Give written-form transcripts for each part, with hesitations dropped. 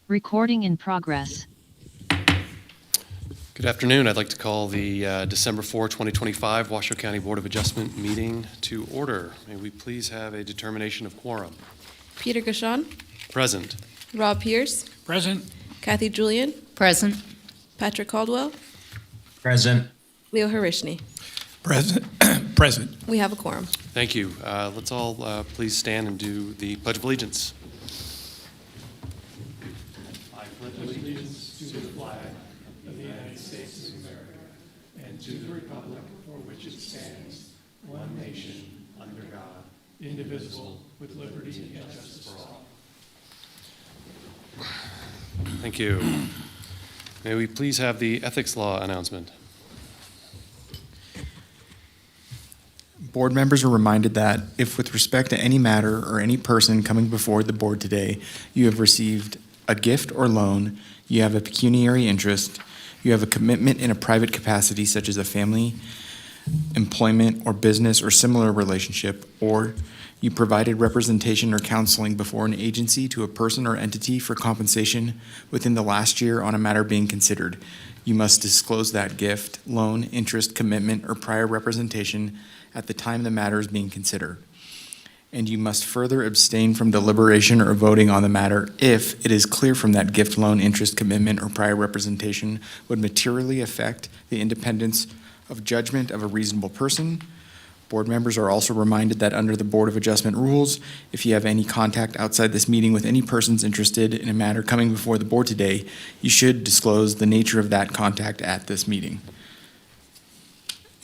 Recording in progress. Good afternoon. I'd like to call the December 4, 2025 Washoe County Board of Adjustment meeting to order. May we please have a determination of quorum? Peter Gashon, Present. Rob Pierce, Present. Kathy Julian, Present. Patrick Caldwell, Present. Leo Harishny. Present. Present. We have a quorum. Thank you. Let's all please stand and do the Pledge of Allegiance. I pledge allegiance to the flag of the United States of America and to the republic for which it stands, one nation, under God, indivisible, with liberty and justice for all. Thank you. May we please have the ethics law announcement? Board members are reminded that if with respect to any matter or any person coming before the board today, you have received a gift or loan, you have a pecuniary interest, you have a commitment in a private capacity such as a family, employment, or business or similar relationship, or you provided representation or counseling before an agency to a person or entity for compensation within the last year on a matter being considered, you must disclose that gift, loan, interest, commitment, or prior representation at the time the matter is being considered. And you must further abstain from deliberation or voting on the matter if it is clear from that gift, loan, interest, commitment, or prior representation would materially affect the independence of judgment of a reasonable person. Board members are also reminded that under the Board of Adjustment rules, if you have any contact outside this meeting with any persons interested in a matter coming before the board today, you should disclose the nature of that contact at this meeting.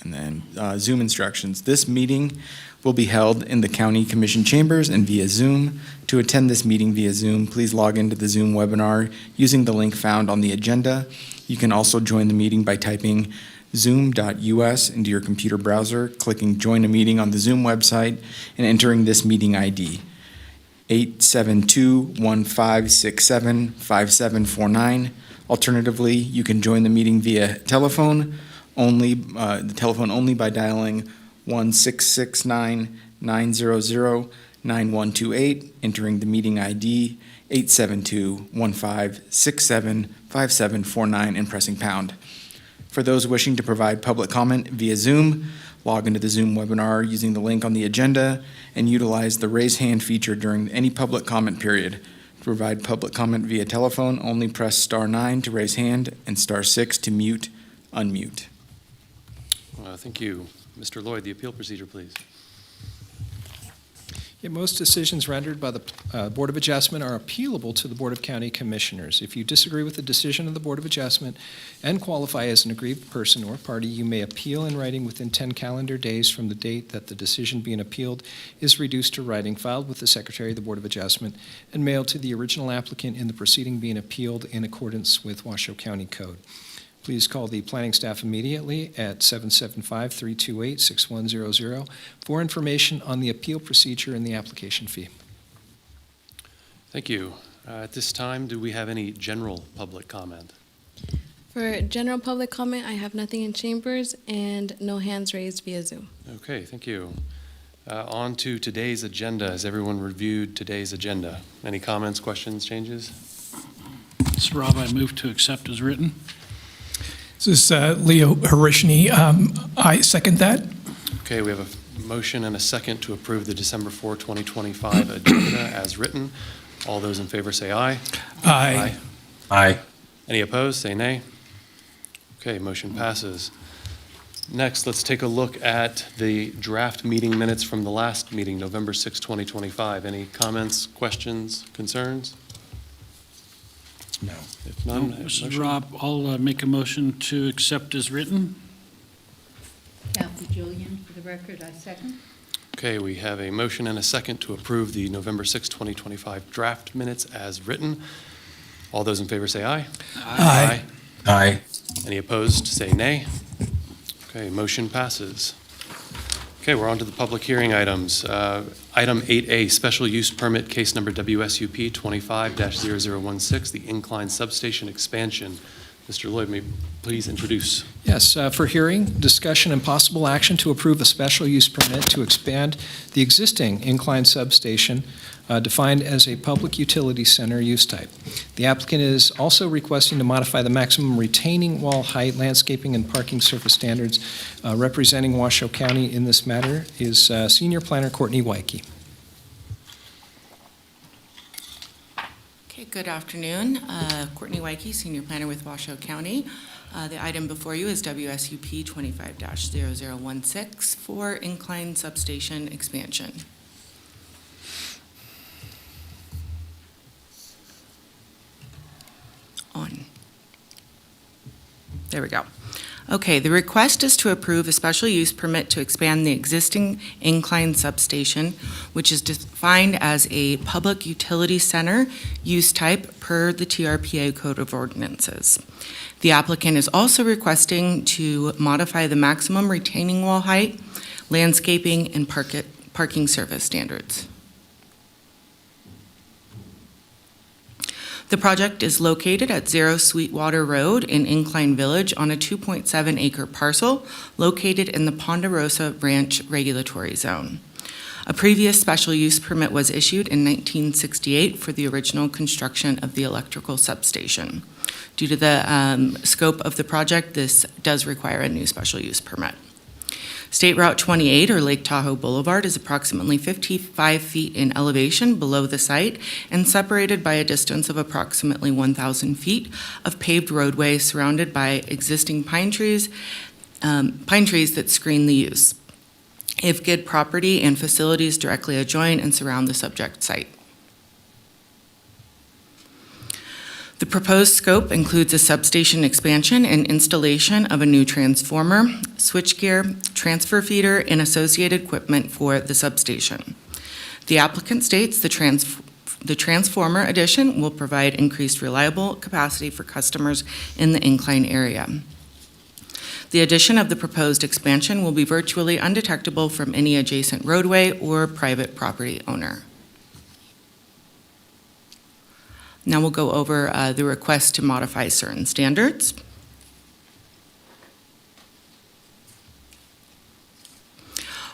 And then Zoom instructions. This meeting will be held in the County Commission chambers and via Zoom. To attend this meeting via Zoom, please log into the Zoom webinar using the link found on the agenda. You can also join the meeting by typing zoom.us into your computer browser, clicking Join a Meeting on the Zoom website, and entering this meeting ID, 872-1567-5749. Alternatively, you can join the meeting via telephone only by dialing 1-669-900-9128, entering the meeting ID 872-1567-5749, and pressing pound. For those wishing to provide public comment via Zoom, log into the Zoom webinar using the link on the agenda and utilize the raise hand feature during any public comment period. To provide public comment via telephone, only press *9 to raise hand and *6 to mute, unmute. Thank you. Mr. Lloyd, the appeal procedure, please. Yeah, most decisions rendered by the Board of Adjustment are appealable to the Board of County Commissioners. If you disagree with the decision of the Board of Adjustment and qualify as an aggrieved person or party, you may appeal in writing within 10 calendar days from the date that the decision being appealed is reduced to writing, filed with the Secretary of the Board of Adjustment, and mailed to the original applicant in the proceeding being appealed in accordance with Washoe County Code. Please call the planning staff immediately at 775-328-6100 for information on the appeal procedure and the application fee. Thank you. At this time, do we have any general public comment? For general public comment, I have nothing in chambers and no hands raised via Zoom. Okay, thank you. On to today's agenda. Has everyone reviewed today's agenda? Any comments, questions, changes? This is Rob. I move to accept as written. This is Leo Harishny. I second that. Okay, we have a motion and a second to approve the December 4, 2025 agenda as written. All those in favor say aye. Aye. Aye. Any opposed, say nay. Okay, motion passes. Next, let's take a look at the draft meeting minutes from the last meeting, November 6, 2025. Any comments, questions, concerns? No. If none, This is motion? Rob. I'll make a motion to accept as written. Kathy Julian, for the record, I second. Okay, we have a motion and a second to approve the November 6, 2025 draft minutes as written. All those in favor say aye. Aye. Aye. Any opposed, say nay. Okay, motion passes. Okay, we're on to the public hearing items. Item 8A, special use permit, case number WSUP 25-0016, the incline substation expansion. Mr. Lloyd, may you please introduce. Yes, for hearing, discussion, and possible action to approve a special use permit to expand the existing incline substation defined as a public utility center use type. The applicant is also requesting to modify the maximum retaining wall height, landscaping, and parking surface standards. Representing Washoe County in this matter is Senior Planner Courtney Wyke. Okay, good afternoon. Courtney Wyke, Senior Planner with Washoe County. The item before you is WSUP 25-0016 for incline substation expansion. On. There we go. Okay, the request is to approve a special use permit to expand the existing incline substation, which is defined as a public utility center use type per the TRPA Code of Ordinances. The applicant is also requesting to modify the maximum retaining wall height, landscaping, and parking surface standards. The project is located at 0 Sweetwater Road in Incline Village on a 2.7-acre parcel located in the Ponderosa Ranch Regulatory Zone. A previous special use permit was issued in 1968 for the original construction of the electrical substation. Due to the scope of the project, this does require a new special use permit. State Route 28, or Lake Tahoe Boulevard, is approximately 55 feet in elevation below the site and separated by a distance of approximately 1,000 feet of paved roadway surrounded by existing pine trees that screen the use. IFGID property and facilities directly adjoin and surround the subject site. The proposed scope includes a substation expansion and installation of a new transformer, switchgear, transfer feeder, and associated equipment for the substation. The applicant states the transformer addition will provide increased reliable capacity for customers in the incline area. The addition of the proposed expansion will be virtually undetectable from any adjacent roadway or private property owner. Now we'll go over the request to modify certain standards.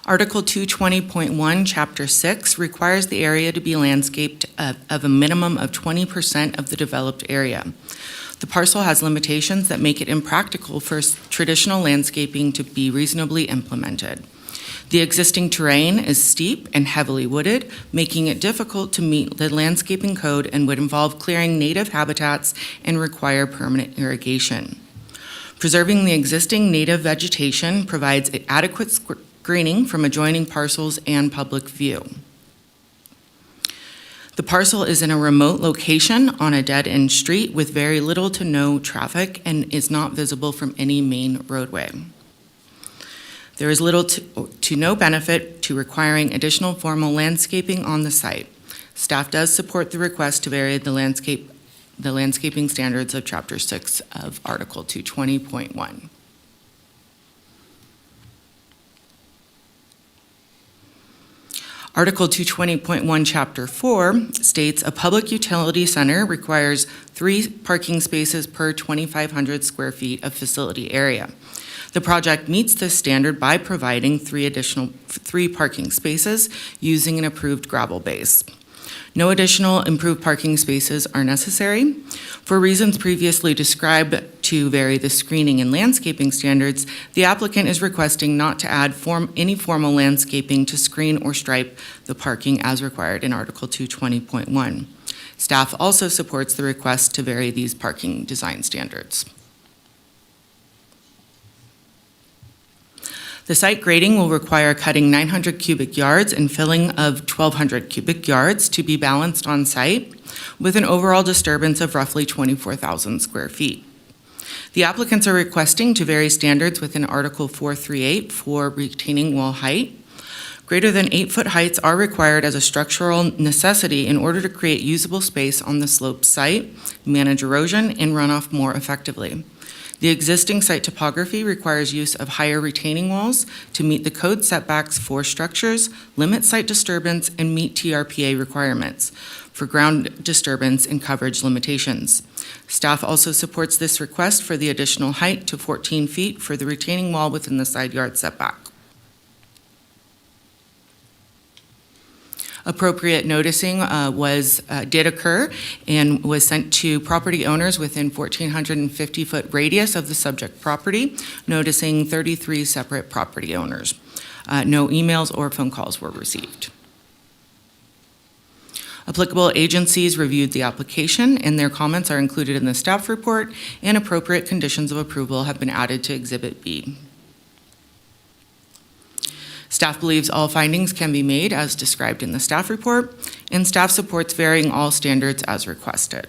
Article 220.1, Chapter 6 requires the area to be landscaped of a minimum of 20% of the developed area. The parcel has limitations that make it impractical for traditional landscaping to be reasonably implemented. The existing terrain is steep and heavily wooded, making it difficult to meet the landscaping code and would involve clearing native habitats and require permanent irrigation. Preserving the existing native vegetation provides adequate screening from adjoining parcels and public view. The parcel is in a remote location on a dead-end street with very little to no traffic and is not visible from any main roadway. There is little to no benefit to requiring additional formal landscaping on the site. Staff does support the request to vary the landscaping standards of Chapter 6 of Article 220.1. Article 220.1, Chapter 4 states a public utility center requires 3 parking spaces per 2,500 square feet of facility area. The project meets this standard by providing 3 parking spaces using an approved gravel base. No additional improved parking spaces are necessary. For reasons previously described to vary the screening and landscaping standards, the applicant is requesting not to add any formal landscaping to screen or stripe the parking as required in Article 220.1. Staff also supports the request to vary these parking design standards. The site grading will require cutting 900 cubic yards and filling of 1,200 cubic yards to be balanced on site, with an overall disturbance of roughly 24,000 square feet. The applicants are requesting to vary standards within Article 438 for retaining wall height. Greater than 8-foot heights are required as a structural necessity in order to create usable space on the sloped site, manage erosion, and runoff more effectively. The existing site topography requires use of higher retaining walls to meet the code setbacks for structures, limit site disturbance, and meet TRPA requirements. for ground disturbance and coverage limitations. Staff also supports this request for the additional height to 14 feet for the retaining wall within the side yard setback. Appropriate noticing did occur and was sent to property owners within 1,450-foot radius of the subject property, noticing 33 separate property owners. No emails or phone calls were received. Applicable agencies reviewed the application, and their comments are included in the staff report, and appropriate conditions of approval have been added to Exhibit B. Staff believes all findings can be made as described in the staff report, and staff supports varying all standards as requested.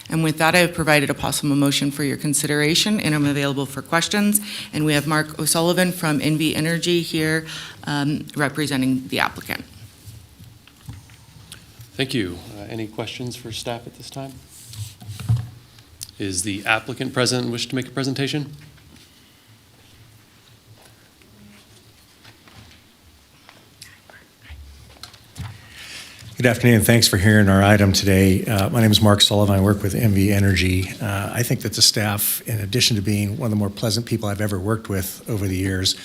And with that, I have provided a possible motion for your consideration, and I'm available for questions. And we have Mark O'Sullivan from NV Energy here representing the applicant. Thank you. Any questions for staff at this time? Is the applicant present and wish to make a presentation? Good afternoon. Thanks for hearing our item today. My name is Mark Sullivan. I work with NV Energy. I think that the staff, in addition to being one of the more pleasant people I've ever worked with over the years,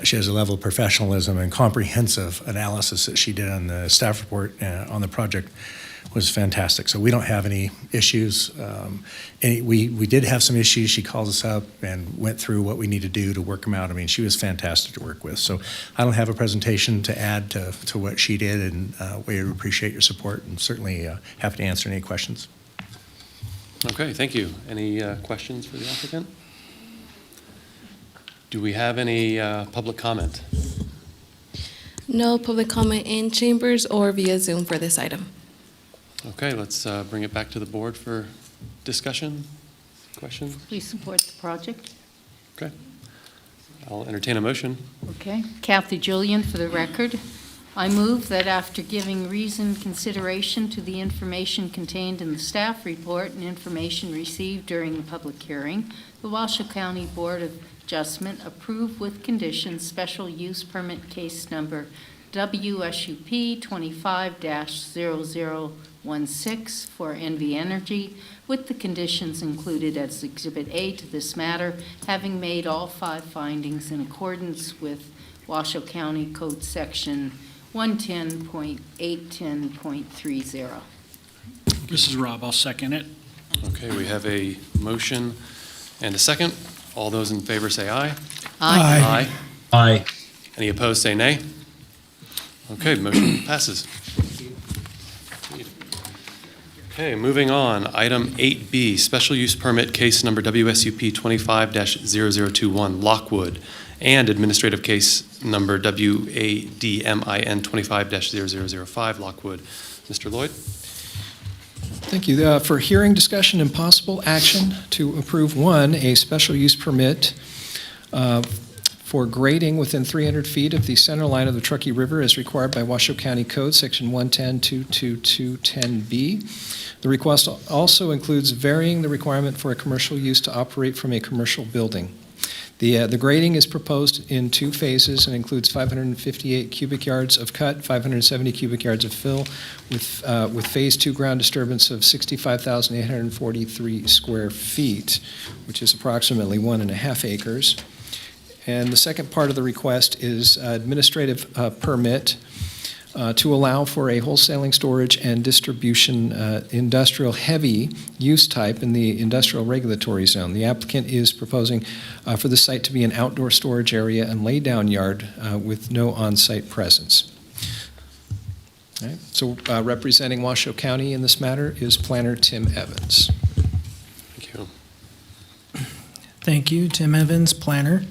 she has a level of professionalism and comprehensive analysis that she did on the staff report on the project was fantastic. So we don't have any issues. We did have some issues. She called us up and went through what we need to do to work them out. I mean, she was fantastic to work with. So I don't have a presentation to add to what she did, and we appreciate your support and certainly happy to answer any questions. Okay, thank you. Any questions for the applicant? Do we have any public comment? No public comment in chambers or via Zoom for this item. Okay, let's bring it back to the board for discussion. Questions? Please support the project. Okay. I'll entertain a motion. Okay. Kathy Julian for the record. I move that after giving reasoned consideration to the information contained in the staff report and information received during the public hearing, the Washoe County Board of Adjustment approve with conditions special use permit case number WSUP 25-0016 for NV Energy, with the conditions included as Exhibit A to this matter, having made all 5 findings in accordance with Washoe County Code Section 110.810.30. This is Rob. I'll second it. Okay, we have a motion and a second. All those in favor say aye. Aye. Aye. Any opposed say nay. Okay, motion passes. Okay, moving on. Item 8B, special use permit case number WSUP 25-0021, Lockwood, and administrative case number WADMIN 25-0005, Lockwood. Mr. Lloyd? Thank you. For hearing, discussion, and possible action to approve, 1, a special use permit for grading within 300 feet of the center line of the Truckee River as required by Washoe County Code, Section 110.22210B. The request also includes varying the requirement for a commercial use to operate from a commercial building. The grading is proposed in 2 phases and includes 558 cubic yards of cut, 570 cubic yards of fill, with Phase 2 ground disturbance of 65,843 square feet, which is approximately 1.5 acres. And the second part of the request is administrative permit to allow for a wholesaling, storage, and distribution industrial heavy use type in the industrial regulatory zone. The applicant is proposing for the site to be an outdoor storage area and lay-down yard with no on-site presence. All right. So representing Washoe County in this matter is Planner Tim Evans. Thank you. Thank you, Tim Evans, planner.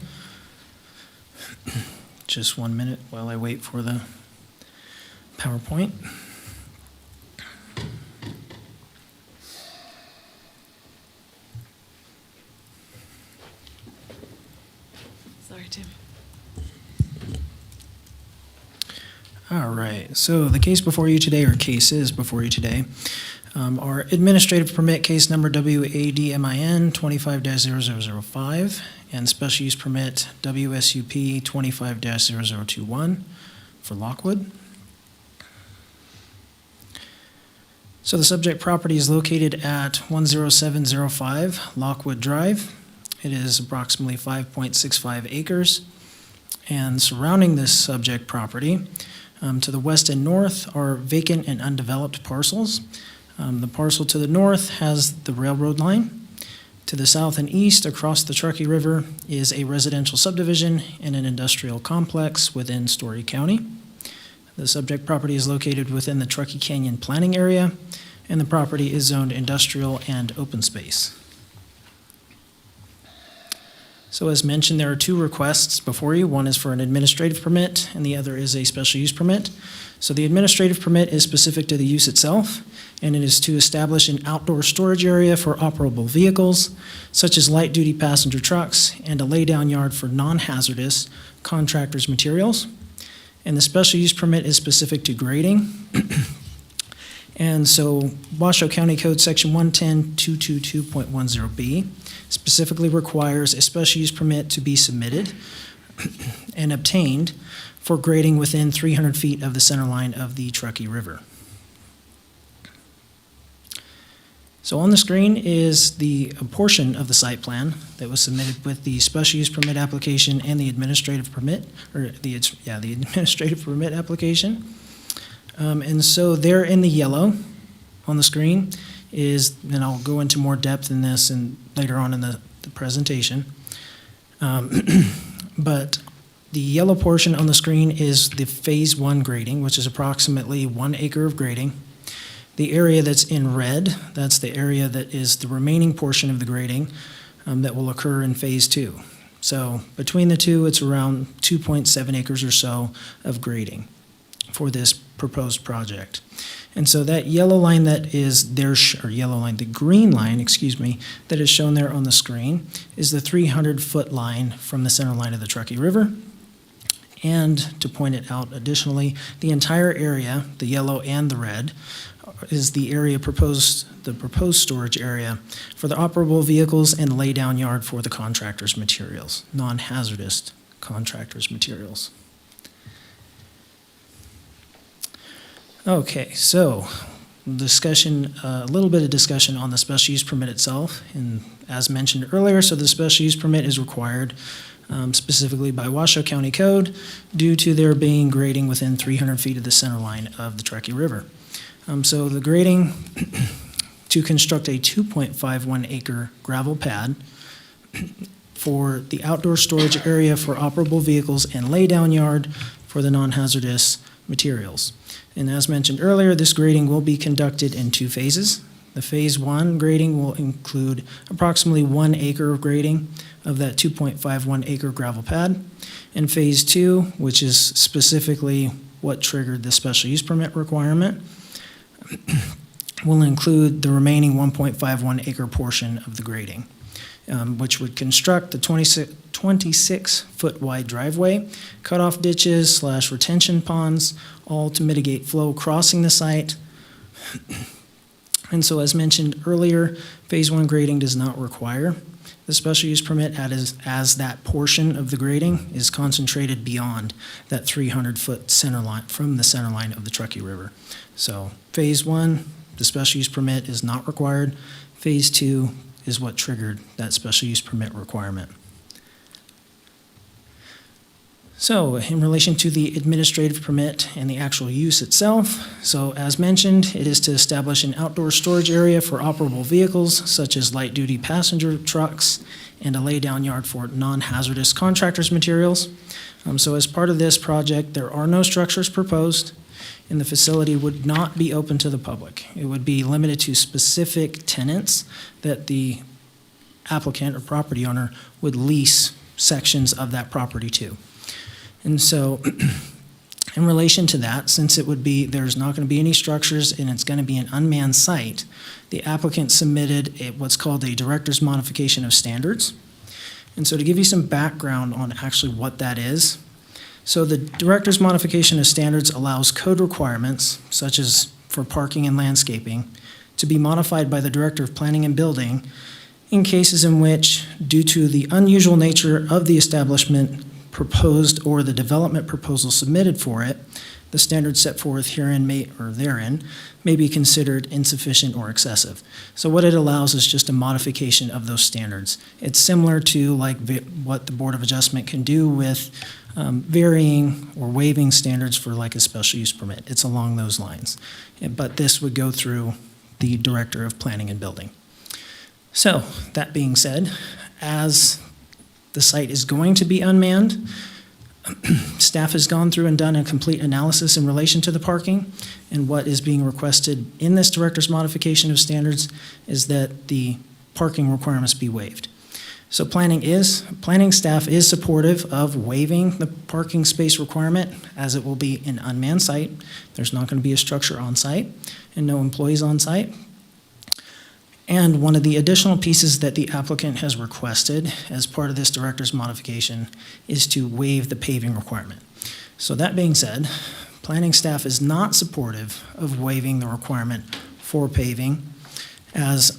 Just 1 minute while I wait for the PowerPoint. Sorry, Tim. All right, so the case before you today, or cases before you today, are administrative permit case number WADMIN 25-0005 and special use permit WSUP 25-0021 for Lockwood. So the subject property is located at 10705 Lockwood Drive. It is approximately 5.65 acres. And surrounding this subject property, to the west and north are vacant and undeveloped parcels. The parcel to the north has the railroad line. To the south and east, across the Truckee River, is a residential subdivision and an industrial complex within Story County. The subject property is located within the Truckee Canyon planning area, and the property is zoned industrial and open space. So as mentioned, there are two requests before you. One is for an administrative permit, and the other is a special use permit. So the administrative permit is specific to the use itself, and it is to establish an outdoor storage area for operable vehicles, such as light-duty passenger trucks, and a laydown yard for non-hazardous contractors' materials. And the special use permit is specific to grading. And so Washoe County Code Section 110.222.10B specifically requires a special use permit to be submitted and obtained for grading within 300 feet of the center line of the Truckee River. So on the screen is a portion of the site plan that was submitted with the special use permit application and the administrative permit, the administrative permit application. And so there in the yellow on the screen is, and I'll go into more depth in this and later on in the presentation, but the yellow portion on the screen is the Phase 1 grading, which is approximately 1 acre of grading. The area that's in red, that's the area that is the remaining portion of the grading that will occur in Phase 2. So between the two, it's around 2.7 acres or so of grading for this proposed project. And so that yellow line that is there, the green line, that is shown there on the screen is the 300-foot line from the center line of the Truckee River. And to point it out additionally, the entire area, the yellow and the red, is the proposed storage area for the operable vehicles and laydown yard for the contractor's materials, non-hazardous contractor's materials. Okay, so a little bit of discussion on the special use permit itself. And as mentioned earlier, so the special use permit is required specifically by Washoe County Code due to there being grading within 300 feet of the center line of the Truckee River. So the grading to construct a 2.51 acre gravel pad for the outdoor storage area for operable vehicles and laydown yard for the non-hazardous materials. And as mentioned earlier, this grading will be conducted in two phases. The Phase 1 grading will include approximately 1 acre of grading of that 2.51 acre gravel pad. And Phase 2, which is specifically what triggered the special use permit requirement, will include the remaining 1.51 acre portion of the grading, which would construct the 26-foot wide driveway, cutoff ditches / retention ponds, all to mitigate flow crossing the site. And so as mentioned earlier, Phase 1 grading does not require the special use permit as that portion of the grading is concentrated beyond that 300-foot center line from the center line of the Truckee River. So Phase 1, the special use permit is not required. Phase 2 is what triggered that special use permit requirement. So in relation to the administrative permit and the actual use itself, so as mentioned, it is to establish an outdoor storage area for operable vehicles such as light-duty passenger trucks and a laydown yard for non-hazardous contractors' materials. So as part of this project, there are no structures proposed, and the facility would not be open to the public. It would be limited to specific tenants that the applicant or property owner would lease sections of that property to. And so in relation to that, since there's not going to be any structures and it's going to be an unmanned site, the applicant submitted what's called a director's modification of standards. And so to give you some background on actually what that is, so the director's modification of standards allows code requirements, such as for parking and landscaping, to be modified by the Director of Planning and Building in cases in which, due to the unusual nature of the establishment, proposed or the development proposal submitted for it, the standards set forth herein therein may be considered insufficient or excessive. So what it allows is just a modification of those standards. It's similar to like what the Board of Adjustment can do with varying or waiving standards for like a special use permit. It's along those lines. But this would go through the Director of Planning and Building. So that being said, as the site is going to be unmanned, staff has gone through and done a complete analysis in relation to the parking, and what is being requested in this director's modification of standards is that the parking requirements be waived. So planning staff is supportive of waiving the parking space requirement, as it will be an unmanned site. There's not going to be a structure on site and no employees on site. And one of the additional pieces that the applicant has requested as part of this director's modification is to waive the paving requirement. So that being said, planning staff is not supportive of waiving the requirement for paving, as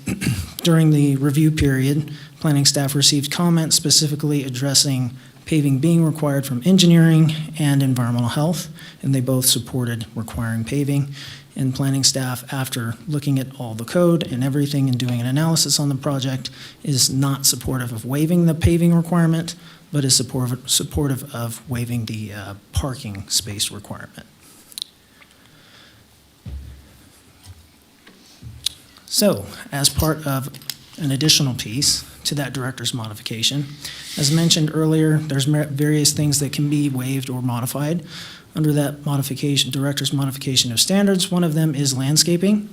during the review period, planning staff received comments specifically addressing paving being required from engineering and environmental health, and they both supported requiring paving. And planning staff, after looking at all the code and everything and doing an analysis on the project, is not supportive of waiving the paving requirement, but is supportive of waiving the parking space requirement. So, as part of an additional piece to that director's modification, as mentioned earlier, there's various things that can be waived or modified under that modification, director's modification of standards. One of them is landscaping.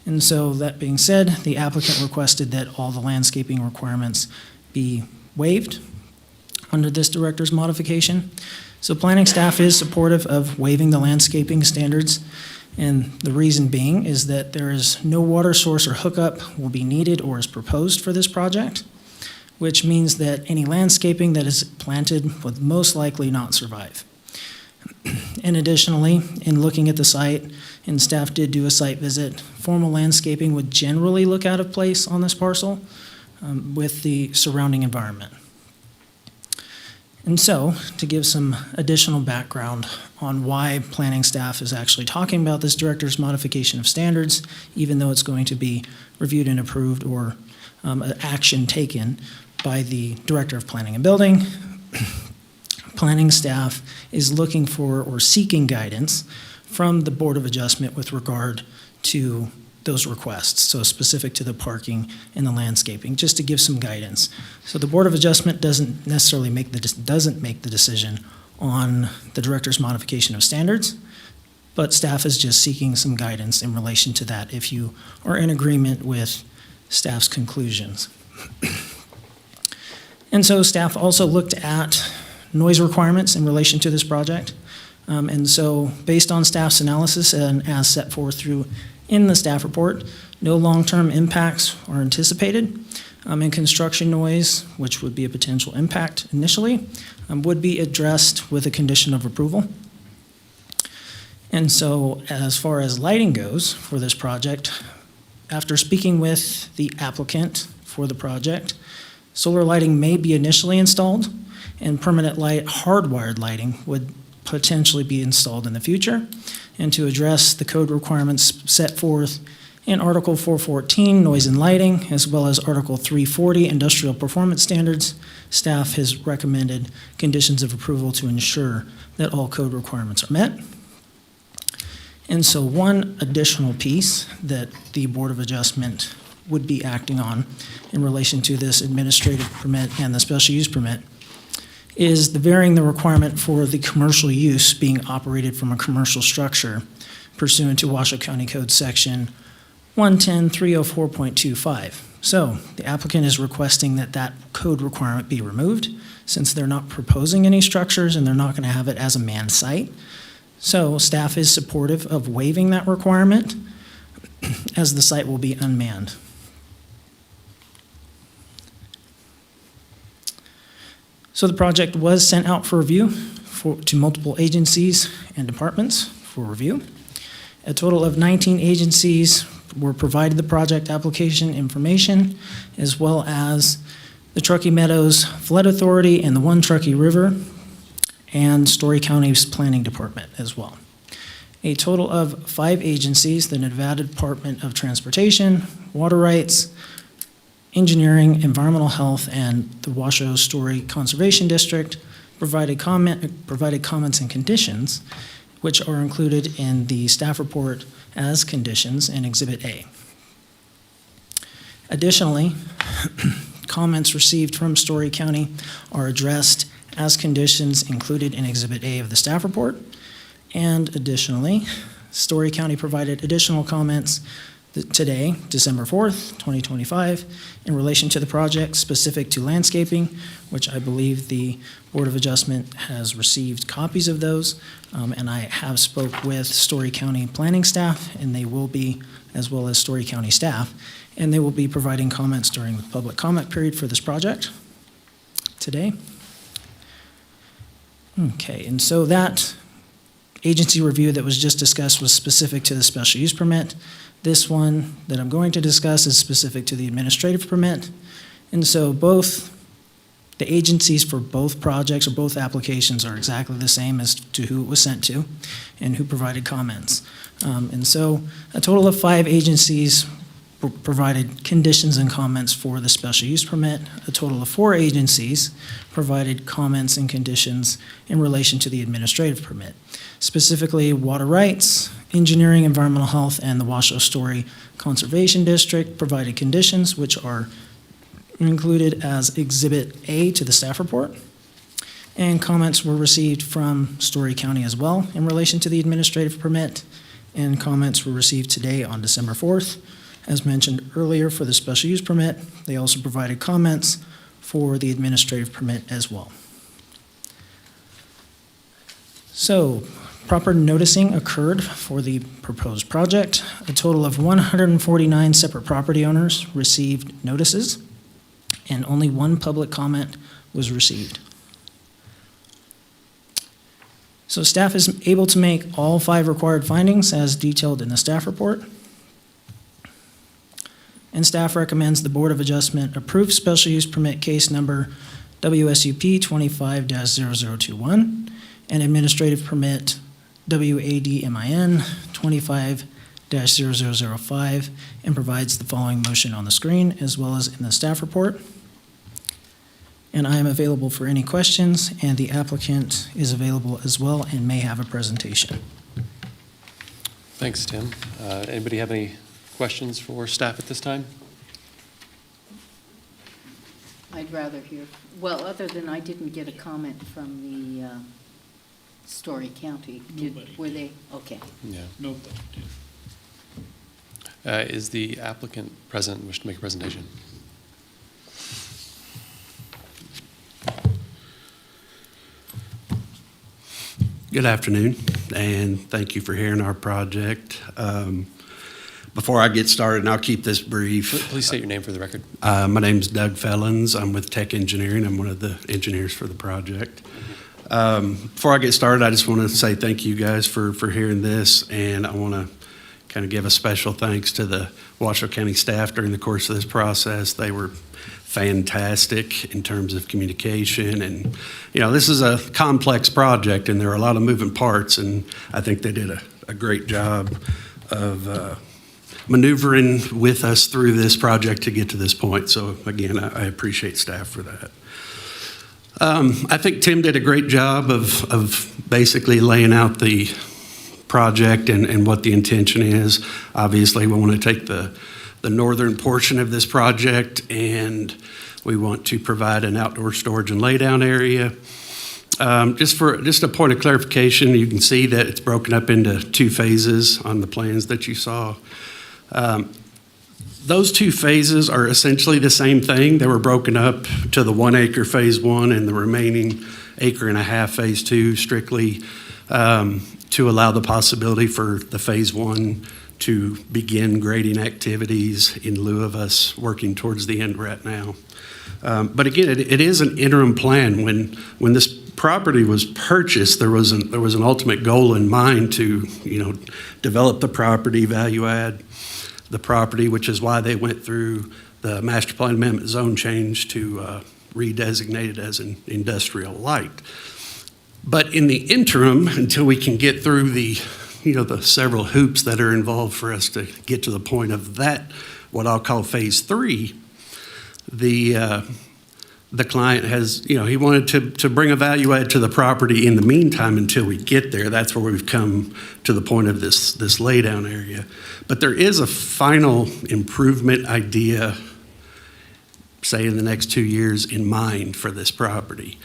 And so that being said, the applicant requested that all the landscaping requirements be waived under this director's modification. So planning staff is supportive of waiving the landscaping standards. And the reason being is that there is no water source or hookup will be needed or is proposed for this project, which means that any landscaping that is planted would most likely not survive. And additionally, in looking at the site, and staff did do a site visit, formal landscaping would generally look out of place on this parcel with the surrounding environment. And so, to give some additional background on why planning staff is actually talking about this director's modification of standards, even though it's going to be reviewed and approved or action taken by the Director of Planning and Building, planning staff is looking for or seeking guidance from the Board of Adjustment with regard to those requests, so specific to the parking and the landscaping, just to give some guidance. So the Board of Adjustment doesn't necessarily make the decision on the director's modification of standards, but staff is just seeking some guidance in relation to that if you are in agreement with staff's conclusions. And so staff also looked at noise requirements in relation to this project. And so based on staff's analysis and as set forth through in the staff report, no long-term impacts are anticipated. And construction noise, which would be a potential impact initially, would be addressed with a condition of approval. And so as far as lighting goes for this project, after speaking with the applicant for the project, solar lighting may be initially installed, and permanent light, hardwired lighting would potentially be installed in the future. And to address the code requirements set forth in Article 414, noise and lighting, as well as Article 340, industrial performance standards, staff has recommended conditions of approval to ensure that all code requirements are met. And so one additional piece that the Board of Adjustment would be acting on in relation to this administrative permit and the special use permit is the varying the requirement for the commercial use being operated from a commercial structure pursuant to Washoe County Code Section 110.304.25. So the applicant is requesting that that code requirement be removed since they're not proposing any structures and they're not going to have it as a manned site. So staff is supportive of waiving that requirement as the site will be unmanned. So the project was sent out for review to multiple agencies and departments for review. A total of 19 agencies were provided the project application information, as well as the Truckee Meadows Flood Authority and the One Truckee River and Story County's Planning Department as well. A total of 5 agencies, the Nevada Department of Transportation, Water Rights, Engineering, Environmental Health, and the Washoe Story Conservation District provided comments and conditions, which are included in the staff report as conditions in Exhibit A. Additionally, comments received from Story County are addressed as conditions included in Exhibit A of the staff report. And additionally, Story County provided additional comments today, December 4th, 2025, in relation to the project specific to landscaping, which I believe the Board of Adjustment has received copies of those. And I have spoke with Story County planning staff, and they will be, as well as Story County staff, and they will be providing comments during the public comment period for this project today. Okay, and so that agency review that was just discussed was specific to the special use permit. This one that I'm going to discuss is specific to the administrative permit. And so both the agencies for both projects or both applications are exactly the same as to who it was sent to and who provided comments. And so a total of 5 agencies provided conditions and comments for the special use permit. A total of 4 agencies provided comments and conditions in relation to the administrative permit. Specifically, Water Rights, Engineering, Environmental Health, and the Washoe Story Conservation District provided conditions which are included as Exhibit A to the staff report. And comments were received from Story County as well in relation to the administrative permit. And comments were received today on December 4th. As mentioned earlier, for the special use permit, they also provided comments for the administrative permit as well. So, proper noticing occurred for the proposed project. A total of 149 separate property owners received notices, and only 1 public comment was received. So staff is able to make all 5 required findings as detailed in the staff report. And staff recommends the Board of Adjustment approve special use permit case number WSUP 25-0021 and administrative permit WADMIN 25-0005 and provides the following motion on the screen as well as in the staff report. And I am available for any questions, and the applicant is available as well and may have a presentation. Thanks, Tim. Anybody have any questions for staff at this time? I'd rather hear, well, other than I didn't get a comment from the Story County. Were they? Okay. Yeah. Nobody did. Is the applicant present and wish to make a presentation? Good afternoon, and thank you for hearing our project. Before I get started, and I'll keep this brief. Please state your name for the record. My name's Doug Fellens. I'm with Tech Engineering. I'm one of the engineers for the project. Before I get started, I just want to say thank you guys for hearing this, and I want to kind of give a special thanks to the Washoe County staff during the course of this process. They were fantastic in terms of communication, and this is a complex project, and there are a lot of moving parts, and I think they did a great job of maneuvering with us through this project to get to this point. So again, I appreciate staff for that. I think Tim did a great job of basically laying out the project and what the intention is. Obviously, we want to take the northern portion of this project, and we want to provide an outdoor storage and laydown area. Just a point of clarification, you can see that it's broken up into 2 phases on the plans that you saw. Those 2 phases are essentially the same thing. They were broken up to the 1 acre phase 1 and the remaining 1.5 acre phase 2 strictly to allow the possibility for the phase 1 to begin grading activities in lieu of us working towards the end right now. But again, it is an interim plan. When this property was purchased, there was an ultimate goal in mind to develop the property, value add the property, which is why they went through the master plan amendment zone change to rededicate it as an industrial light. But in the interim, until we can get through the several hoops that are involved for us to get to the point of that, what I'll call phase 3, the client has, he wanted to bring a value add to the property in the meantime until we get there. That's where we've come to the point of this laydown area. But there is a final improvement idea, say in the next 2 years, in mind for this property.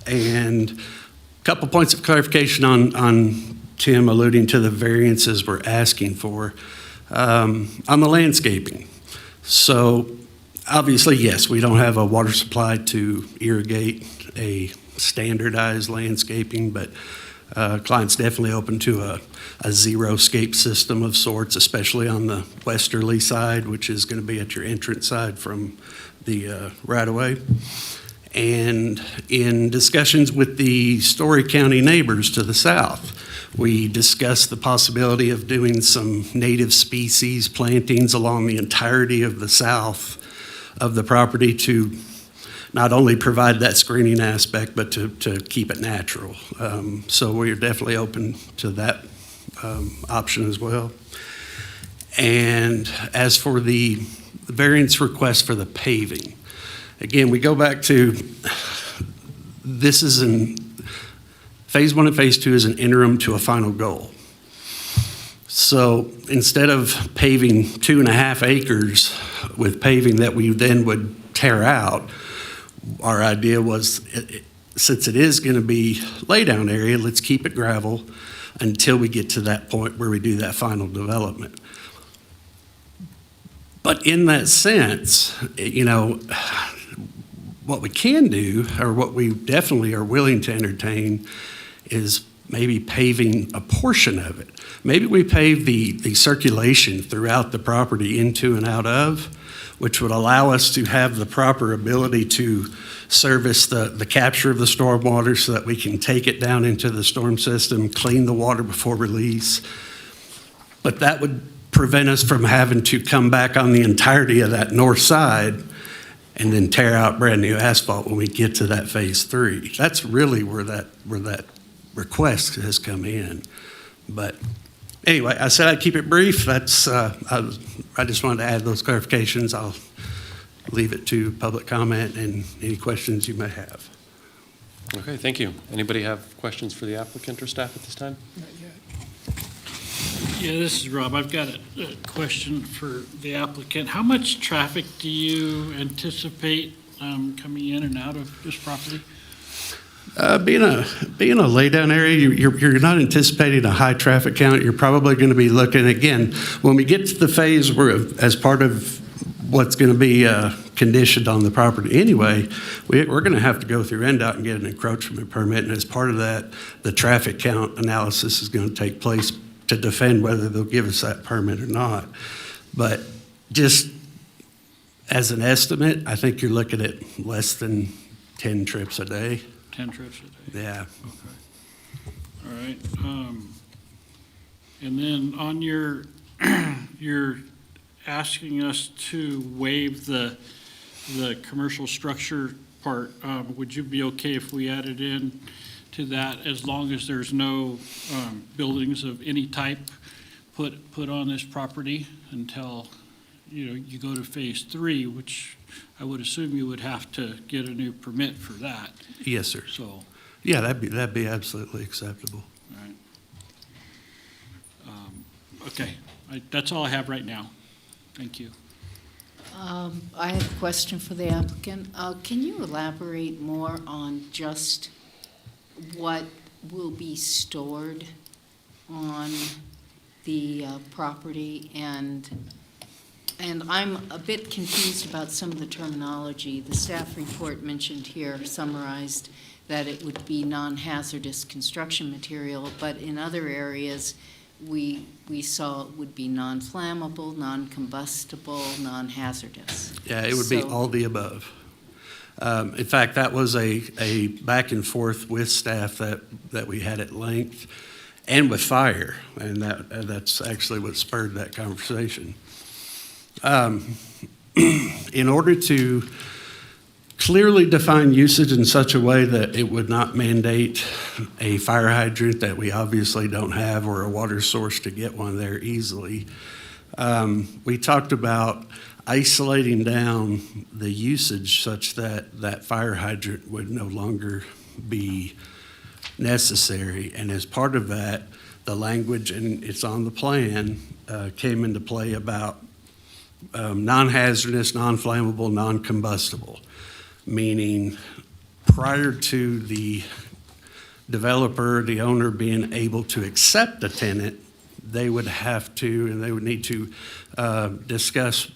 And a couple points of clarification on Tim alluding to the variances we're asking for. On the landscaping. So obviously, yes, we don't have a water supply to irrigate a standardized landscaping, but client's definitely open to a zero-scape system of sorts, especially on the westerly side, which is going to be at your entrance side from the right-of-way. And in discussions with the Story County neighbors to the south, we discussed the possibility of doing some native species plantings along the entirety of the south of the property to not only provide that screening aspect, but to keep it natural. So we're definitely open to that option as well. And as for the variance request for the paving, again, we go back to this is phase 1 and phase 2 is an interim to a final goal. So instead of paving 2.5 acres with paving that we then would tear out, our idea was, since it is going to be laydown area, let's keep it gravel until we get to that point where we do that final development. But in that sense, what we can do, or what we definitely are willing to entertain, is maybe paving a portion of it. Maybe we pave the circulation throughout the property into and out of, which would allow us to have the proper ability to service the capture of the storm water so that we can take it down into the storm system, clean the water before release. But that would prevent us from having to come back on the entirety of that north side and then tear out brand new asphalt when we get to that phase 3. That's really where that request has come in. But anyway, I said I'd keep it brief. That's I just wanted to add those clarifications. I'll leave it to public comment and any questions you may have. Okay, thank you. Anybody have questions for the applicant or staff at this time? Yeah, this is Rob. I've got a question for the applicant. How much traffic do you anticipate coming in and out of this property? Being a laydown area, you're not anticipating a high traffic count. You're probably going to be looking, again, when we get to the phase where, as part of what's going to be conditioned on the property anyway, we're going to have to go through NDOT and get an encroachment permit, and as part of that, the traffic count analysis is going to take place to defend whether they'll give us that permit or not. But just as an estimate, I think you're looking at less than 10 trips a day. 10 trips a day? Yeah. Okay. All right. And then on your, you're asking us to waive the commercial structure part. Would you be okay if we added in to that, as long as there's no buildings of any type put on this property until you go to phase 3, which I would assume you would have to get a new permit for that. Yes, sir. So, yeah, that'd be absolutely acceptable. all right. Okay, that's all I have right now. Thank you. I have a question for the applicant. Can you elaborate more on just what will be stored on the property? And I'm a bit confused about some of the terminology. The staff report mentioned here, summarized, that it would be non-hazardous construction material, but in other areas we saw it would be non-flammable, non-combustible, non-hazardous. Yeah, it would be all the above. In fact, that was a back and forth with staff that we had at length, and with fire, and that's actually what spurred that conversation. In order to clearly define usage in such a way that it would not mandate a fire hydrant that we obviously don't have, or a water source to get one there easily. We talked about isolating down the usage such that that fire hydrant would no longer be necessary. And as part of that, the language, and it's on the plan, came into play about non-hazardous, non-flammable, non-combustible, meaning prior to the developer, the owner being able to accept a tenant, they would have to, and they would need to discuss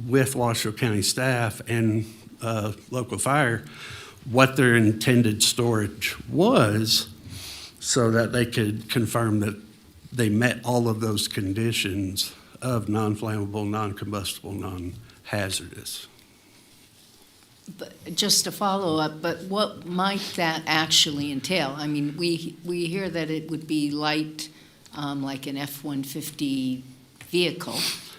with Washoe County staff and local fire what their intended storage was, so that they could confirm that they met all of those conditions of non-flammable, non-combustible, non-hazardous. But just to follow up, but what might that actually entail? I mean, we hear that it would be light, like an F-150 vehicle.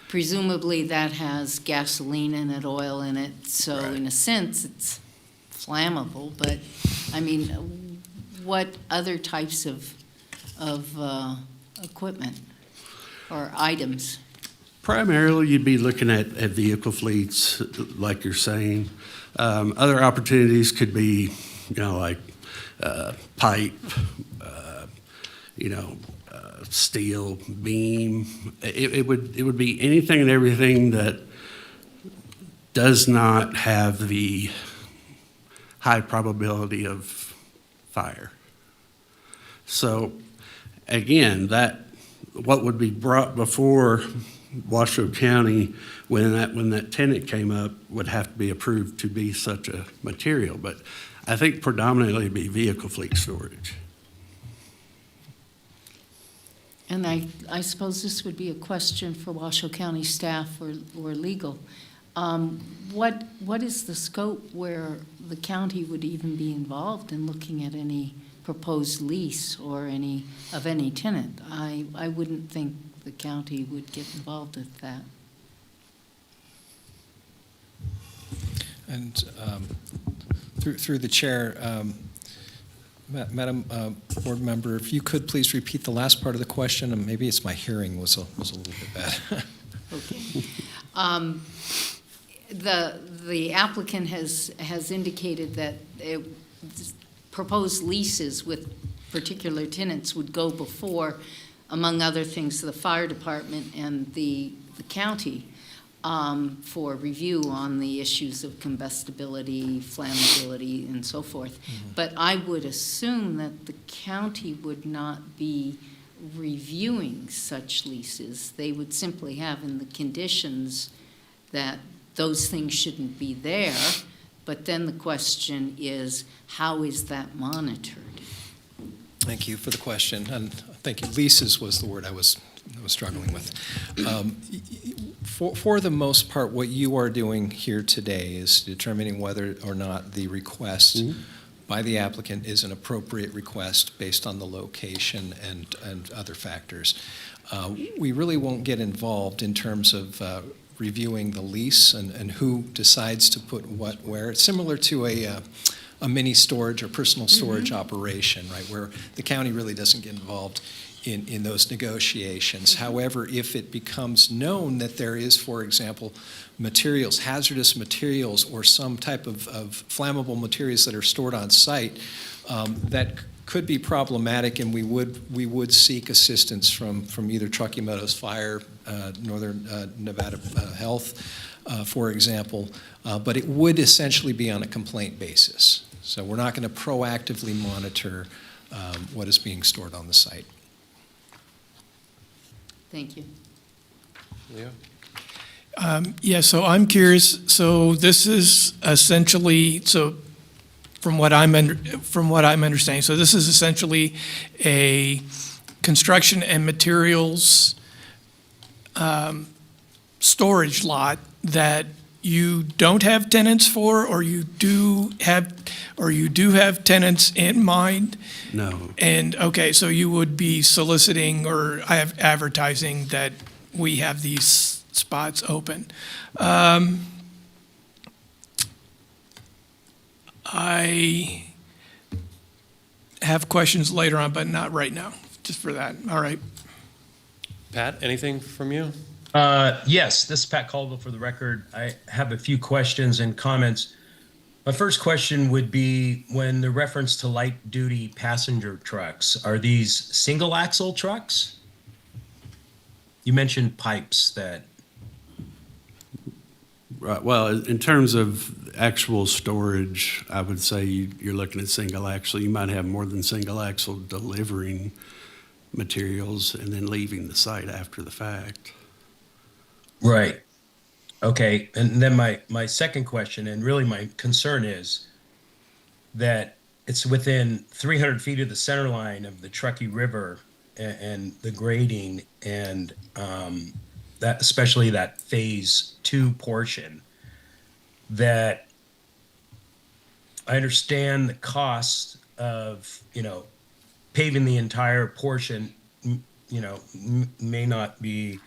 Presumably that has gasoline in it, oil in it, so Right. in a sense it's flammable, but I mean, what other types of equipment or items? Primarily, you'd be looking at vehicle fleets, like you're saying. Other opportunities could be, like pipe, steel, beam. It would be anything and everything that does not have the high probability of fire. So, again, what would be brought before Washoe County when that tenant came up would have to be approved to be such a material. But I think predominantly it'd be vehicle fleet storage. And I suppose this would be a question for Washoe County staff or legal. What is the scope where the county would even be involved in looking at any proposed lease or any tenant? I wouldn't think the county would get involved with that. And through the chair, Madam Board Member, if you could please repeat the last part of the question, and maybe it's my hearing was a little bit bad. Okay. The applicant has indicated that proposed leases with particular tenants would go before, among other things, the fire department and the county for review on the issues of combustibility, flammability, and so forth. Mm-hmm. But I would assume that the county would not be reviewing such leases. They would simply have in the conditions that those things shouldn't be there. But then the question is, how is that monitored? Thank you for the question, and thank you. Leases was the word I was struggling with. For the most part, what you are doing here today is determining whether or not the request by the applicant is an appropriate request based on the location and other factors. We really won't get involved in terms of reviewing the lease and who decides to put what where. It's similar to a mini storage or personal storage operation, right, where the county really doesn't get involved in those negotiations. However, if it becomes known that there is, for example, materials, hazardous materials, or some type of flammable materials that are stored on site, that could be problematic, and we would seek assistance from either Truckee Meadows Fire, Northern Nevada Health, for example, but it would essentially be on a complaint basis. So we're not going to proactively monitor what is being stored on the site. Thank you. Leo? Yeah, so I'm curious, so this is essentially, so from what I'm understanding, so this is essentially a construction and materials storage lot that you don't have tenants for, or you do have tenants in mind? No. And, okay, so you would be soliciting or advertising that we have these spots open. I have questions later on, but not right now, just for that. All right. Pat, anything from you? Yes, this is Pat Caldwell for the record. I have a few questions and comments. My first question would be when the reference to light duty passenger trucks, are these single axle trucks? You mentioned pipes that. Right. Well, in terms of actual storage, I would say you're looking at single axle. You might have more than single axle delivering materials and then leaving the site after the fact. Right. Okay. And then my second question, and really my concern is that it's within 300 feet of the center line of the Truckee River and the grading and that especially that phase 2 portion that I understand the cost of, paving the entire portion, may not be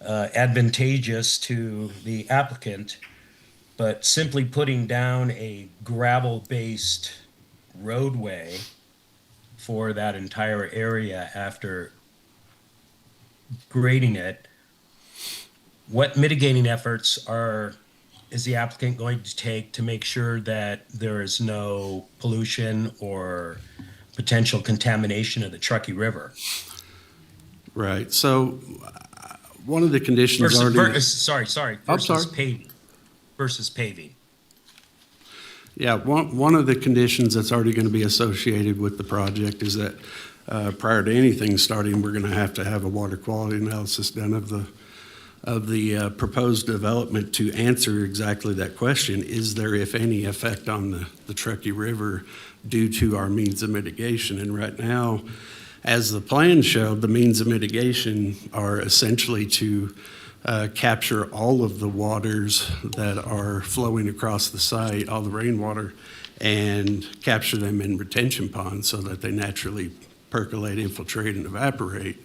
advantageous to the applicant, but simply putting down a gravel-based roadway for that entire area after grading it, what mitigating efforts is the applicant going to take to make sure that there is no pollution or potential contamination of the Truckee River? Right. So one of the conditions versus paving. Yeah, one of the conditions that's already going to be associated with the project is that prior to anything starting, we're going to have a water quality analysis done of the proposed development to answer exactly that question. Is there, if any, effect on the Truckee River due to our means of mitigation? And right now, as the plan showed, the means of mitigation are essentially to capture all of the waters that are flowing across the site, all the rainwater, and capture them in retention ponds so that they naturally percolate, infiltrate, and evaporate.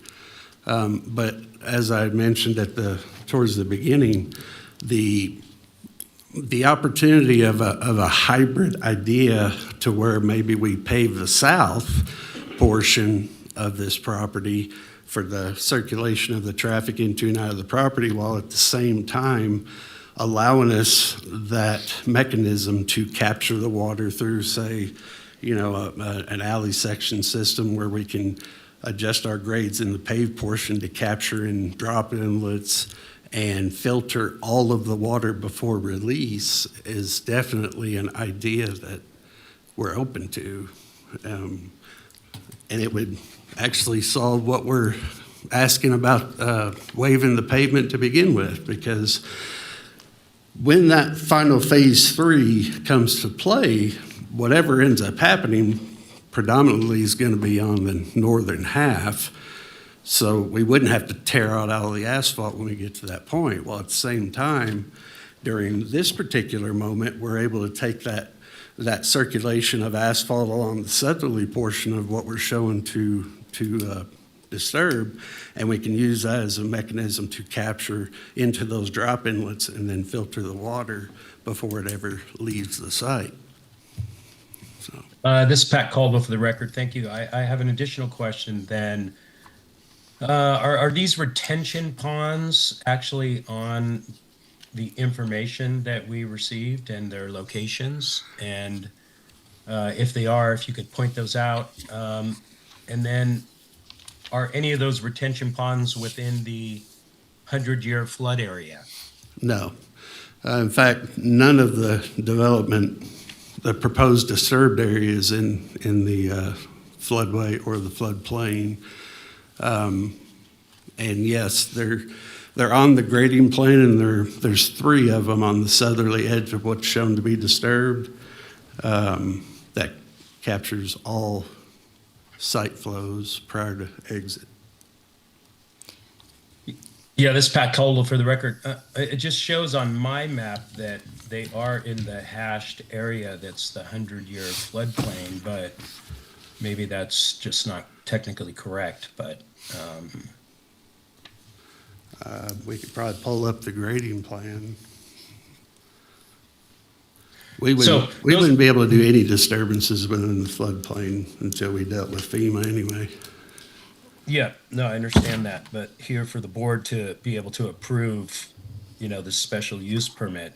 But as I mentioned towards the beginning, the opportunity of a hybrid idea to where maybe we pave the south portion of this property for the circulation of the traffic into and out of the property, while at the same time allowing us that mechanism to capture the water through, say, an alley section system where we can adjust our grades in the paved portion to capture in drop inlets and filter all of the water before release is definitely an idea that we're open to. And it would actually solve what we're asking about waiving the pavement to begin with, because when that final phase 3 comes to play, whatever ends up happening predominantly is going to be on the northern half. So we wouldn't have to tear out all the asphalt when we get to that point. While at the same time, during this particular moment, we're able to take that circulation of asphalt along the southerly portion of what we're showing to disturb, and we can use that as a mechanism to capture into those drop inlets and then filter the water before it ever leaves the site. This is Pat Caldwell for the record. Thank you. I have an additional question then. Are these retention ponds actually on the information that we received and their locations? And if they are, if you could point those out. And then are any of those retention ponds within the 100-year flood area? No. In fact, none of the development, the proposed disturbed areas in the floodway or the floodplain. And yes, they're on the grading plan, and there's 3 of them on the southerly edge of what's shown to be disturbed. That captures all site flows prior to exit. Yeah, this is Pat Caldwell for the record. It just shows on my map that they are in the hashed area that's the 100-year floodplain, but maybe that's just not technically correct. But we could probably pull up the grading plan. We So wouldn't be able to do any disturbances within the floodplain until we dealt with FEMA anyway. Yeah, no, I understand that, but here for the board to be able to approve, the special use permit.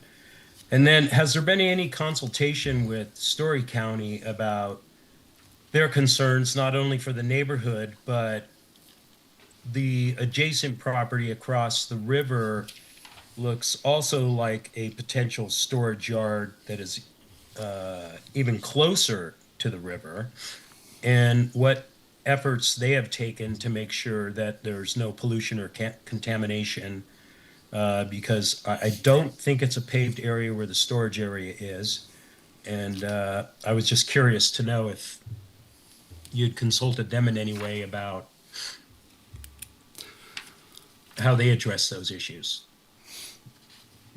And then, has there been any consultation with Story County about their concerns, not only for the neighborhood, but the adjacent property across the river looks also like a potential storage yard that is even closer to the river, and what efforts they have taken to make sure that there's no pollution or contamination, because I don't think it's a paved area where the storage area is. And I was just curious to know if you'd consulted them in any way about how they address those issues.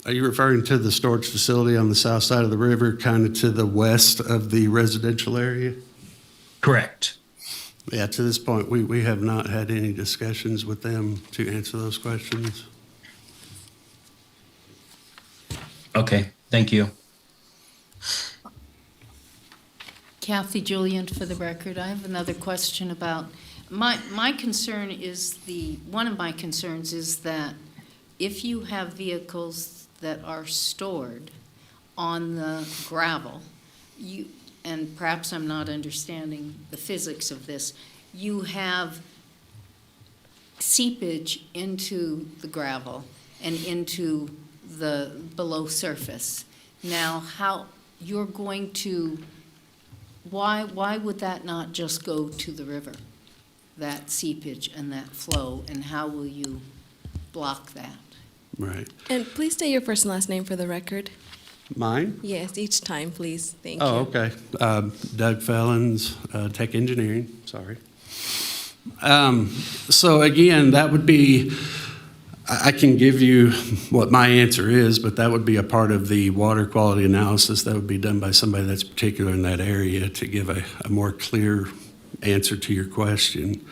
Are you referring to the storage facility on the south side of the river, kind of to the west of the residential area? Correct. Yeah, to this point, we have not had any discussions with them to answer those questions. Okay, thank you. Kathy Julian, for the record, I have another question about, my concern is one of my concerns is that if you have vehicles that are stored on the gravel, and perhaps I'm not understanding the physics of this, you have seepage into the gravel and into the below surface. Now, how you're going to, why would that not just go to the river, that seepage and that flow, and how will you block that? Right. And please state your first and last name for the record. Mine? Yes, each time, please. Thank you. Oh, okay. Doug Fellons, Tech Engineering, sorry. So again, that would be, I can give you what my answer is, but that would be a part of the water quality analysis that would be done by somebody that's particular in that area to give a more clear answer to your question.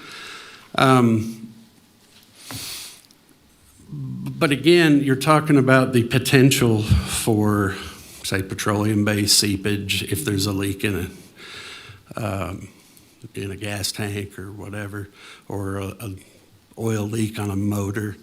But again, you're talking about the potential for, say, petroleum-based seepage if there's a leak in a gas tank or whatever, or a oil leak on a motor.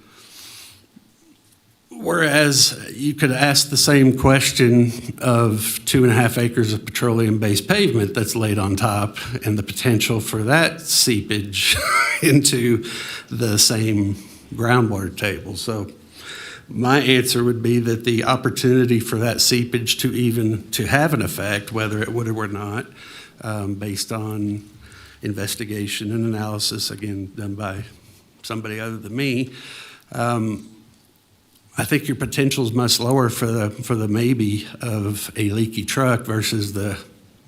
Whereas you could ask the same question of 2.5 acres of petroleum-based pavement that's laid on top and the potential for that seepage into the same groundwater table. So my answer would be that the opportunity for that seepage to have an effect, whether it would or not, based on investigation and analysis, again, done by somebody other than me, I think your potential is much lower for the maybe of a leaky truck versus the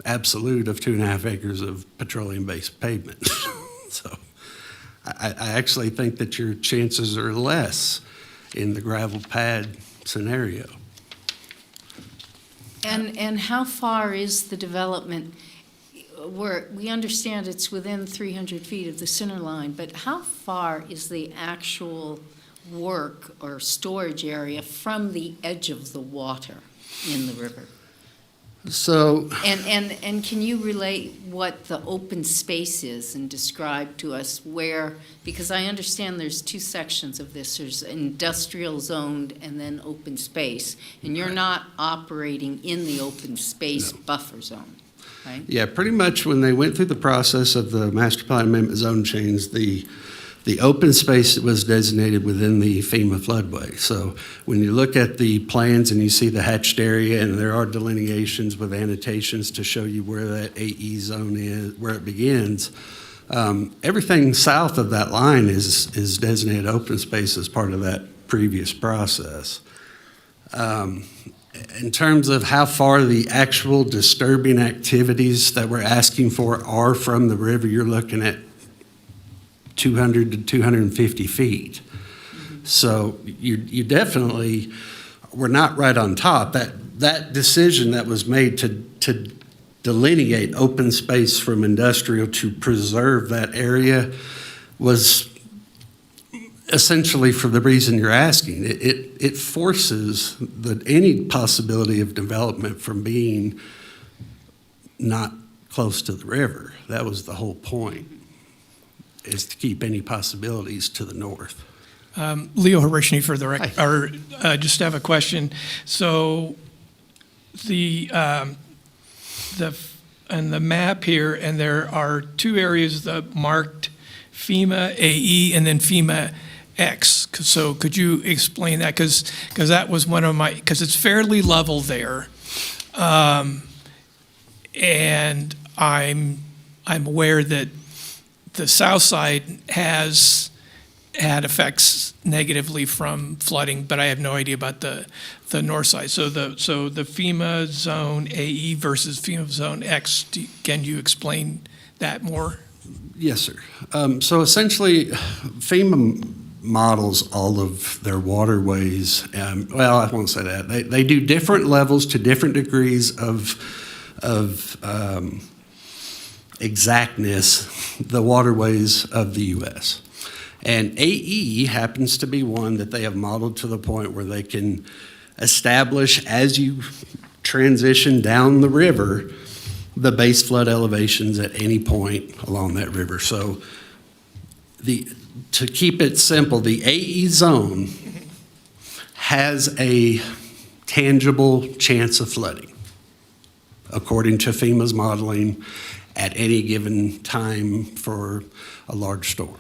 absolute of 2.5 acres of petroleum-based pavement. So I actually think that your chances are less in the gravel pad scenario. And how far is the development? We understand it's within 300 feet of the center line, but how far is the actual work or storage area from the edge of the water in the river? So, and can you relate what the open space is and describe to us where, because I understand there's two sections of this, there's industrial zoned and then open space, and you're not operating in the open space buffer zone, right? yeah, pretty much when they went through the process of the master plan amendment zone change, the open space was designated within the FEMA floodway. So when you look at the plans and you see the hatched area, and there are delineations with annotations to show you where that AE zone is, where it begins, everything south of that line is designated open space as part of that previous process. In terms of how far the actual disturbing activities that we're asking for are from the river, you're looking at 200 to 250 feet. So you definitely were not right on top. That decision that was made to delineate open space from industrial to preserve that area was essentially for the reason you're asking. It forces any possibility of development from being not close to the river. That was the whole point, is to keep any possibilities to the north. Leo Harishny for the just have a question. So the and the map here, and there are two areas that marked FEMA AE and then FEMA X. So could you explain that? Because that was one of my, because it's fairly level there. And I'm aware that the south side has had effects negatively from flooding, but I have no idea about the north side. So the FEMA Zone AE versus FEMA Zone X, can you explain that more? Yes, sir. So essentially, FEMA models all of their waterways. Well, I won't say that. They do different levels to different degrees of exactness, the waterways of the U.S. And AE happens to be one that they have modeled to the point where they can establish, as you transition down the river, the base flood elevations at any point along that river. So to keep it simple, the AE zone has a tangible chance of flooding, according to FEMA's modeling, at any given time for a large storm.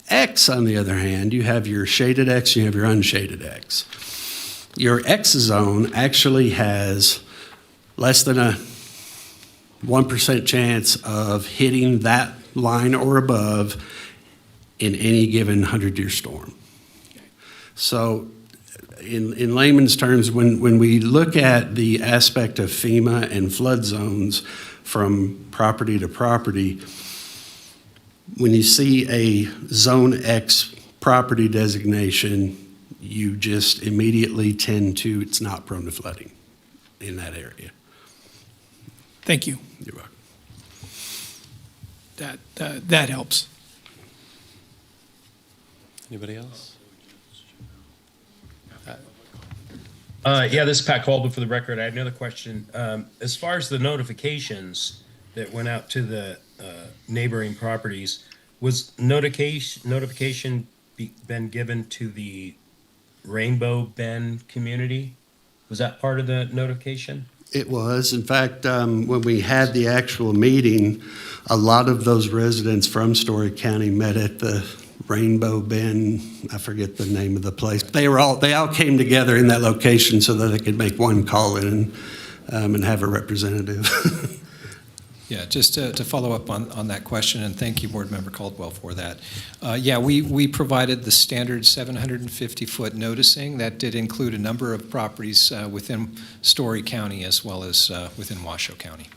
X, on the other hand, you have your shaded X, you have your unshaded X. Your X zone actually has less than a 1% chance of hitting that line or above in any given 100-year storm. So in layman's terms, when we look at the aspect of FEMA and flood zones from property to property, when you see a Zone X property designation, you just immediately tend to, it's not prone to flooding in that area. Thank you. You're welcome. That helps. Anybody else? Yeah, this is Pat Colby for the record. I have another question. As far as the notifications that went out to the neighboring properties, was notification been given to the Rainbow Bend community? Was that part of the notification? It was. In fact, when we had the actual meeting, a lot of those residents from Story County met at the Rainbow Bend, I forget the name of the place. They all came together in that location so that they could make one call in and have a representative. Yeah, just to follow up on that question, and thank you, Board Member Caldwell, for that. Yeah, we provided the standard 750-foot noticing. That did include a number of properties within Story County as well as within Washoe County.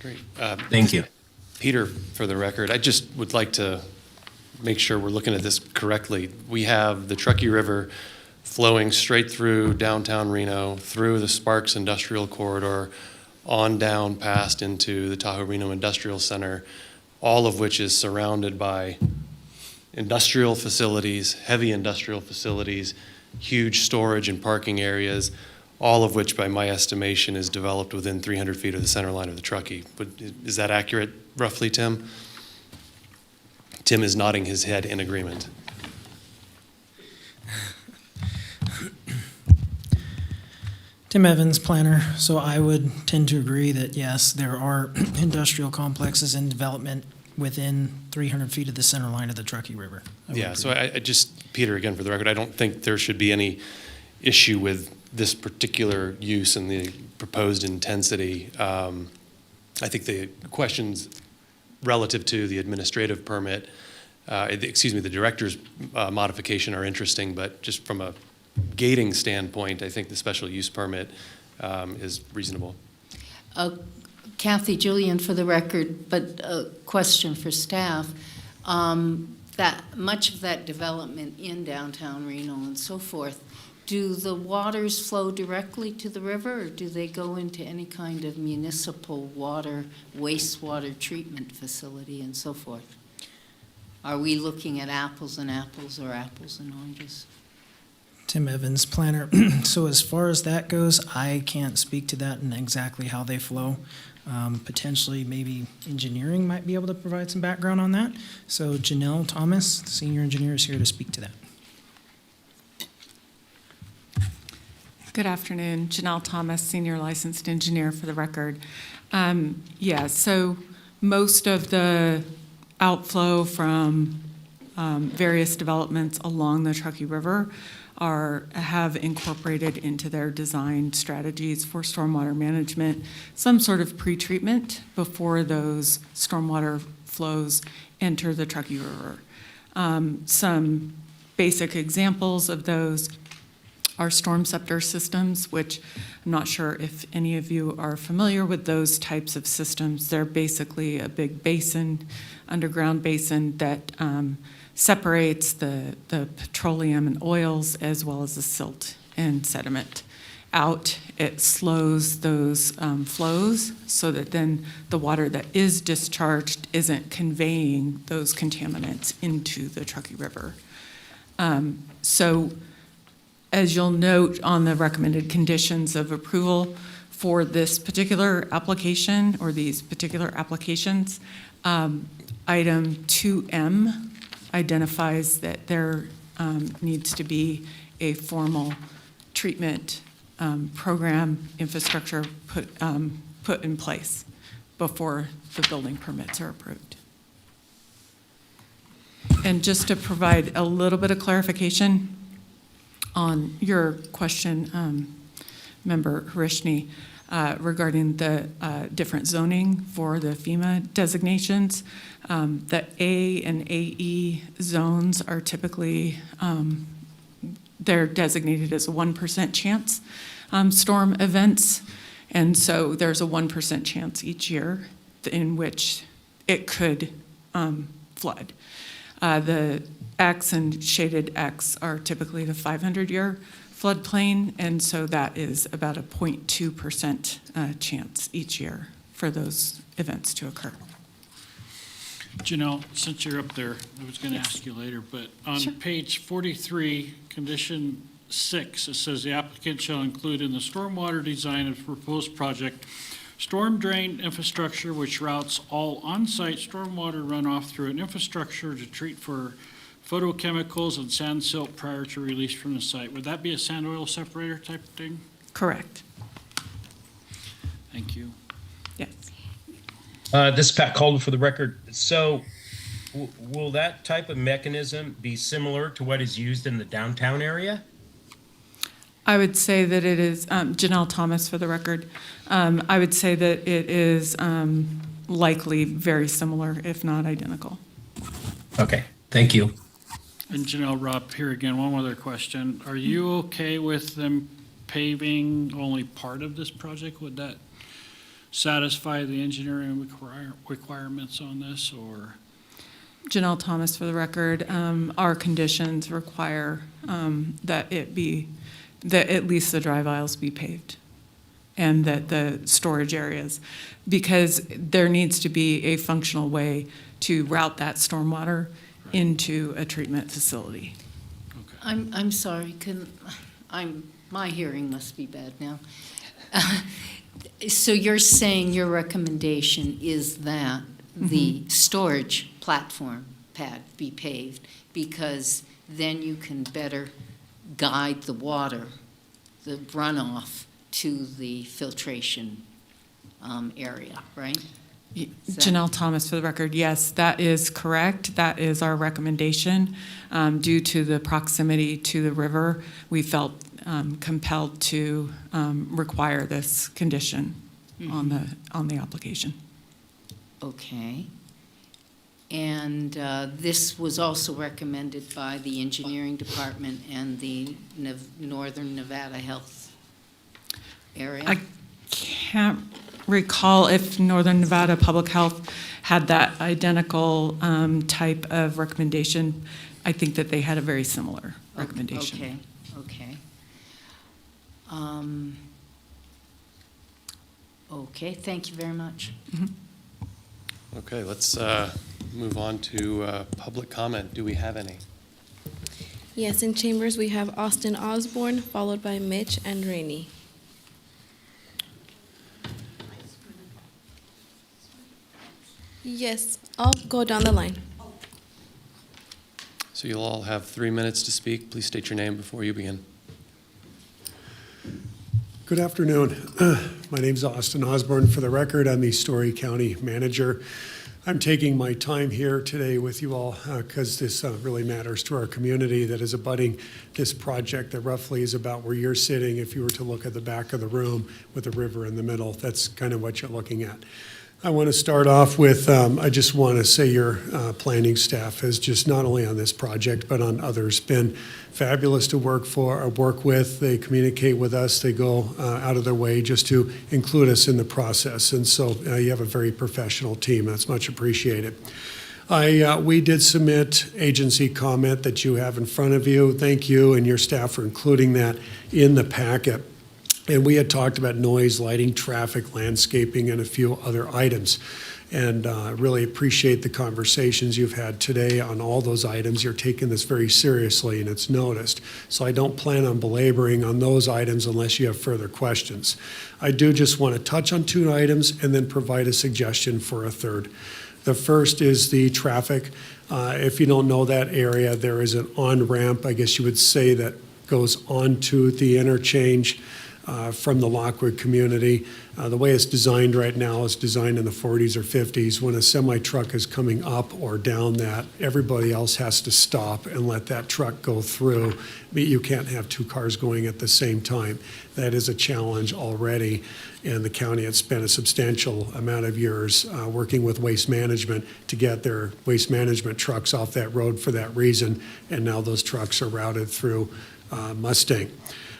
Great. Thank you. Peter, for the record, I just would like to make sure we're looking at this correctly. We have the Truckee River flowing straight through downtown Reno, through the Sparks Industrial Corridor, on down past into the Tahoe Reno Industrial Center, all of which is surrounded by industrial facilities, heavy industrial facilities, huge storage and parking areas, all of which, by my estimation, is developed within 300 feet of the center line of the Truckee. But is that accurate, roughly, Tim? Tim is nodding his head in agreement. Tim Evans, planner. So I would tend to agree that yes, there are industrial complexes in development within 300 feet of the center line of the Truckee River. Yeah, so I just, Peter, again, for the record, I don't think there should be any issue with this particular use and the proposed intensity. I think the questions relative to the administrative permit, the director's modification are interesting, but just from a gating standpoint, I think the special use permit is reasonable. Kathy Julian, for the record, but a question for staff. That much of that development in downtown Reno and so forth, do the waters flow directly to the river, or do they go into any kind of municipal water, wastewater treatment facility and so forth? Are we looking at apples and apples or apples and oranges? Tim Evans, planner. So as far as that goes, I can't speak to that and exactly how they flow. Potentially, maybe engineering might be able to provide some background on that. So Janelle Thomas, the senior engineer, is here to speak to that. Good afternoon. Janelle Thomas, Senior Licensed Engineer for the record. So most of the outflow from various developments along the Truckee River have incorporated into their design strategies for stormwater management some sort of pretreatment before those stormwater flows enter the Truckee River. Some basic examples of those are storm scepter systems, which I'm not sure if any of you are familiar with those types of systems. They're basically a big basin, underground basin that separates the petroleum and oils as well as the silt and sediment out. It slows those flows so that then the water that is discharged isn't conveying those contaminants into the Truckee River. So as you'll note on the recommended conditions of approval for this particular application or these particular applications, item 2M identifies that there needs to be a formal treatment program infrastructure put in place before the building permits are approved. And just to provide a little bit of clarification on your question, Member Harishni, regarding the different zoning for the FEMA designations. The A and AE zones are typically, they're designated as a 1% chance storm events. And so there's a 1% chance each year in which it could flood. The X and shaded X are typically the 500-year floodplain, and so that is about a 0.2% chance each year for those events to occur. Janelle, since you're up there, I was going to ask you later, but on page 43, condition 6, it says the applicant shall include in the stormwater design of the proposed project storm drain infrastructure which routes all on-site stormwater runoff through an infrastructure to treat for photochemicals and sand silt prior to release from the site. Would that be a sand oil separator type of thing? Correct. Thank you. Yes. This is Pat Calder for the record. So will that type of mechanism be similar to what is used in the downtown area? I would say that it is, Janelle Thomas for the record, I would say that it is likely very similar, if not identical. Okay, thank you. And Janelle, Rob, here again, one other question. Are you okay with them paving only part of this project? Would that satisfy the engineering requirements on this, or? Janelle Thomas for the record, our conditions require that at least the drive aisles be paved and that the storage areas, because there needs to be a functional way to route that stormwater into a treatment facility. Okay. I'm sorry, my hearing must be bad now. So you're saying your recommendation is that the storage platform pad be paved because then you can better guide the water, the runoff, to the filtration area, right? Janelle Thomas for the record, yes, that is correct. That is our recommendation. Due to the proximity to the river, we felt compelled to require this condition on the application. Okay. And this was also recommended by the engineering department and the Northern Nevada Health area? I can't recall if Northern Nevada Public Health had that identical type of recommendation. I think that they had a very similar recommendation. Okay. Okay, thank you very much. Okay, let's move on to public comment. Do we have any? Yes, in chambers, we have Austin Osborne, followed by Mitch and Rainey. Yes, I'll go down the line. So you'll all have 3 minutes to speak. Please state your name before you begin. Good afternoon. My name's Austin Osborne. For the record, I'm the Story County Manager. I'm taking my time here today with you all because this really matters to our community that is abutting this project that roughly is about where you're sitting. If you were to look at the back of the room with the river in the middle, that's kind of what you're looking at. I want to start off with, I just want to say your planning staff has just not only on this project, but on others, been fabulous to work with. They communicate with us. They go out of their way just to include us in the process. And so you have a very professional team. That's much appreciated. We did submit agency comment that you have in front of you. Thank you and your staff for including that in the packet. And we had talked about noise, lighting, traffic, landscaping, and a few other items. And really appreciate the conversations you've had today on all those items. You're taking this very seriously, and it's noticed. So I don't plan on belaboring on those items unless you have further questions. I do just want to touch on 2 items and then provide a suggestion for a third. The first is the traffic. If you don't know that area, there is an on-ramp, I guess you would say, that goes onto the interchange from the Lockwood community. The way it's designed right now is designed in the 40s or 50s. When a semi-truck is coming up or down that, everybody else has to stop and let that truck go through. You can't have 2 cars going at the same time. That is a challenge already, and the county had spent a substantial amount of years working with Waste Management to get their waste management trucks off that road for that reason, and now those trucks are routed through Mustang.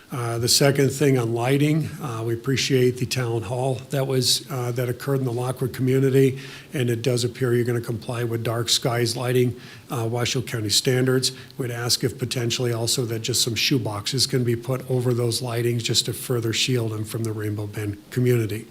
The second thing on lighting, we appreciate the town hall that occurred in the Lockwood community, and it does appear you're going to comply with dark skies lighting, Washoe County standards. We'd ask if potentially also that just some shoe boxes can be put over those lightings just to further shield them from the Rainbow Bend community.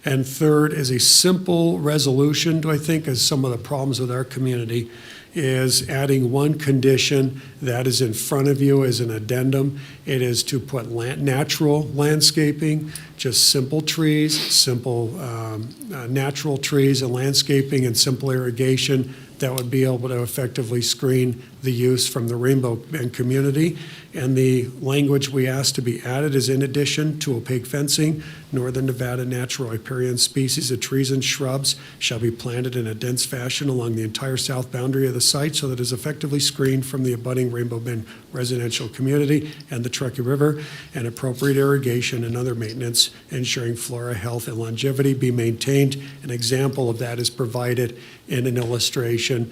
And third is a simple resolution, do I think, as some of the problems with our community is adding one condition that is in front of you as an addendum. It is to put natural landscaping, just simple trees, simple natural trees and landscaping and simple irrigation that would be able to effectively screen the use from the Rainbow Bend community. And the language we asked to be added is in addition to opaque fencing, Northern Nevada natural riparian species of trees and shrubs shall be planted in a dense fashion along the entire south boundary of the site so that it is effectively screened from the abutting Rainbow Bend residential community and the Truckee River, and appropriate irrigation and other maintenance ensuring flora, health, and longevity be maintained. An example of that is provided in an illustration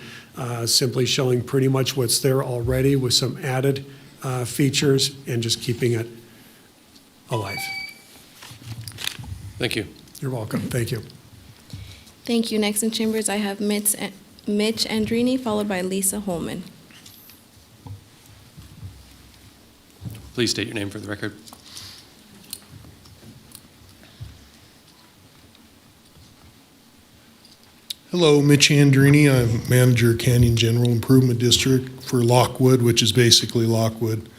simply showing pretty much what's there already with some added features and just keeping it alive. Thank you. You're welcome. Thank you. Thank you. Next in chambers, I have Mitch Andrini, followed by Lisa Holman. Please state your name for the record. Hello, Mitch Andrini. I'm manager of Canyon General Improvement District for Lockwood, which is basically Lockwood.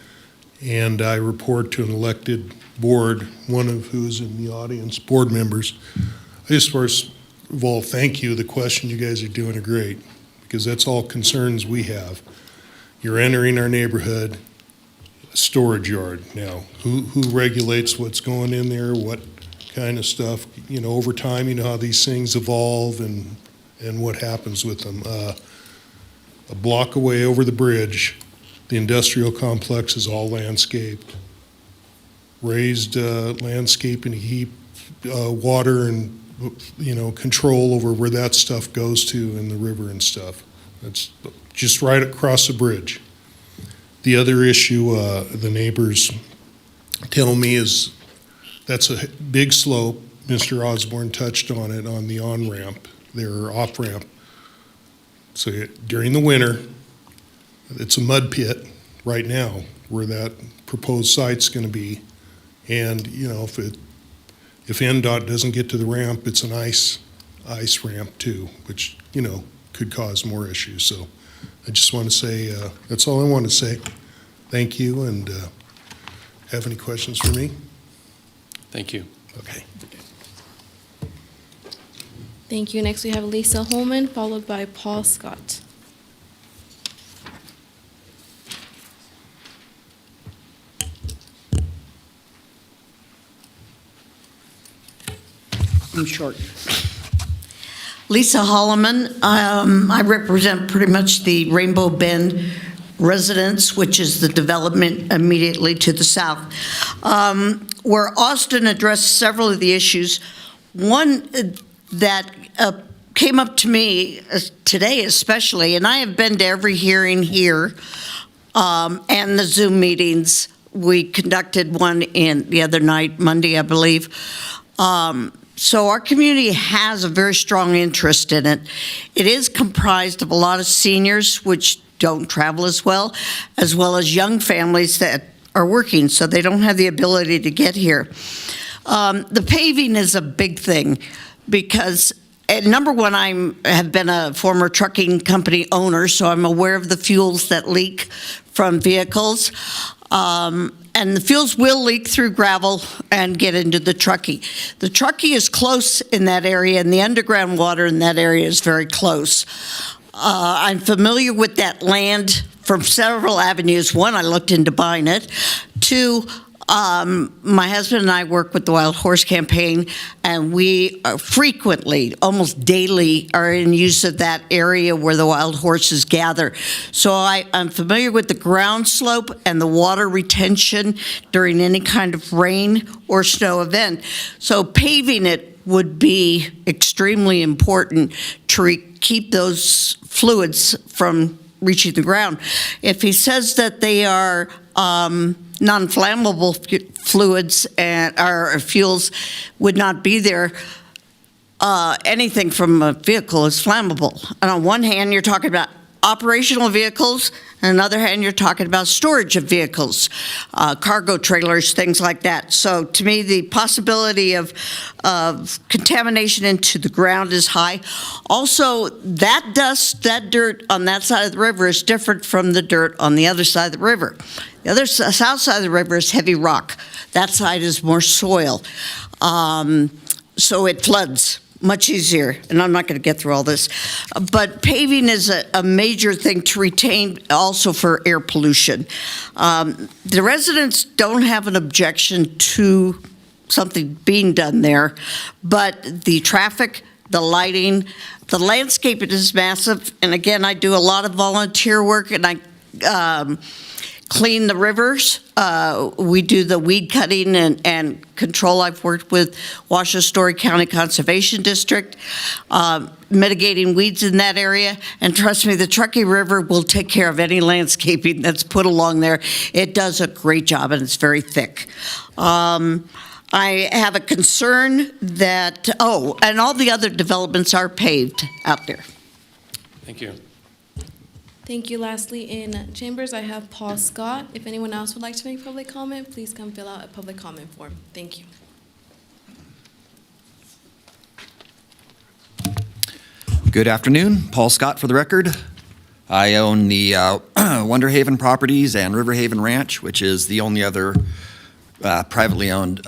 And I report to an elected board, one of who's in the audience, board members. I just first of all, thank you. The question you guys are doing are great because that's all concerns we have. You're entering our neighborhood, a storage yard now. Who regulates what's going in there, what kind of stuff? You know, over time, you know how these things evolve and what happens with them. A block away over the bridge, the industrial complex is all landscaped. Raised landscaping to keep water and, you know, control over where that stuff goes to in the river and stuff. That's just right across the bridge. The other issue the neighbors tell me is that's a big slope. Mr. Osborne touched on it on the on-ramp, their off-ramp. So during the winter, it's a mud pit right now where that proposed site's going to be. And, you know, if NDOT doesn't get to the ramp, it's an ice ramp too, which, you know, could cause more issues. So I just want to say, that's all I want to say. Thank you, and have any questions for me? Thank you. Okay. Thank you. Next, we have Lisa Holman, followed by Paul Scott. I'm short. Lisa Holloman. I represent pretty much the Rainbow Bend residents, which is the development immediately to the south, where Austin addressed several of the issues. One that came up to me today especially, and I have been to every hearing here and the Zoom meetings. We conducted one the other night, Monday, I believe. So our community has a very strong interest in it. It is comprised of a lot of seniors, which don't travel as well as young families that are working, so they don't have the ability to get here. The paving is a big thing because, number one, I have been a former trucking company owner, so I'm aware of the fuels that leak from vehicles. And the fuels will leak through gravel and get into the truckee. The truckee is close in that area, and the underground water in that area is very close. I'm familiar with that land from several avenues. One, I looked into buying it. Two, my husband and I work with the Wild Horse Campaign, and we frequently, almost daily, are in use of that area where the wild horses gather. So I'm familiar with the ground slope and the water retention during any kind of rain or snow event. So paving it would be extremely important to keep those fluids from reaching the ground. If he says that they are non-flammable fluids or fuels would not be there, anything from a vehicle is flammable. And on one hand, you're talking about operational vehicles, and on the other hand, you're talking about storage of vehicles, cargo trailers, things like that. So to me, the possibility of contamination into the ground is high. Also, that dust, that dirt on that side of the river is different from the dirt on the other side of the river. The other south side of the river is heavy rock. That side is more soil. So it floods much easier, and I'm not going to get through all this. But paving is a major thing to retain also for air pollution. The residents don't have an objection to something being done there, but the traffic, the lighting, the landscaping is massive. And again, I do a lot of volunteer work, and I clean the rivers. We do the weed cutting and control. I've worked with Washoe County Conservation District, mitigating weeds in that area. And trust me, the Truckee River will take care of any landscaping that's put along there. It does a great job, and it's very thick. I have a concern that, and all the other developments are paved out there. Thank you. Thank you. Lastly, in chambers, I have Paul Scott. If anyone else would like to make public comment, please come fill out a public comment form. Thank you. Good afternoon. Paul Scott for the record. I own the Wonder Haven Properties and River Haven Ranch, which is the only other privately owned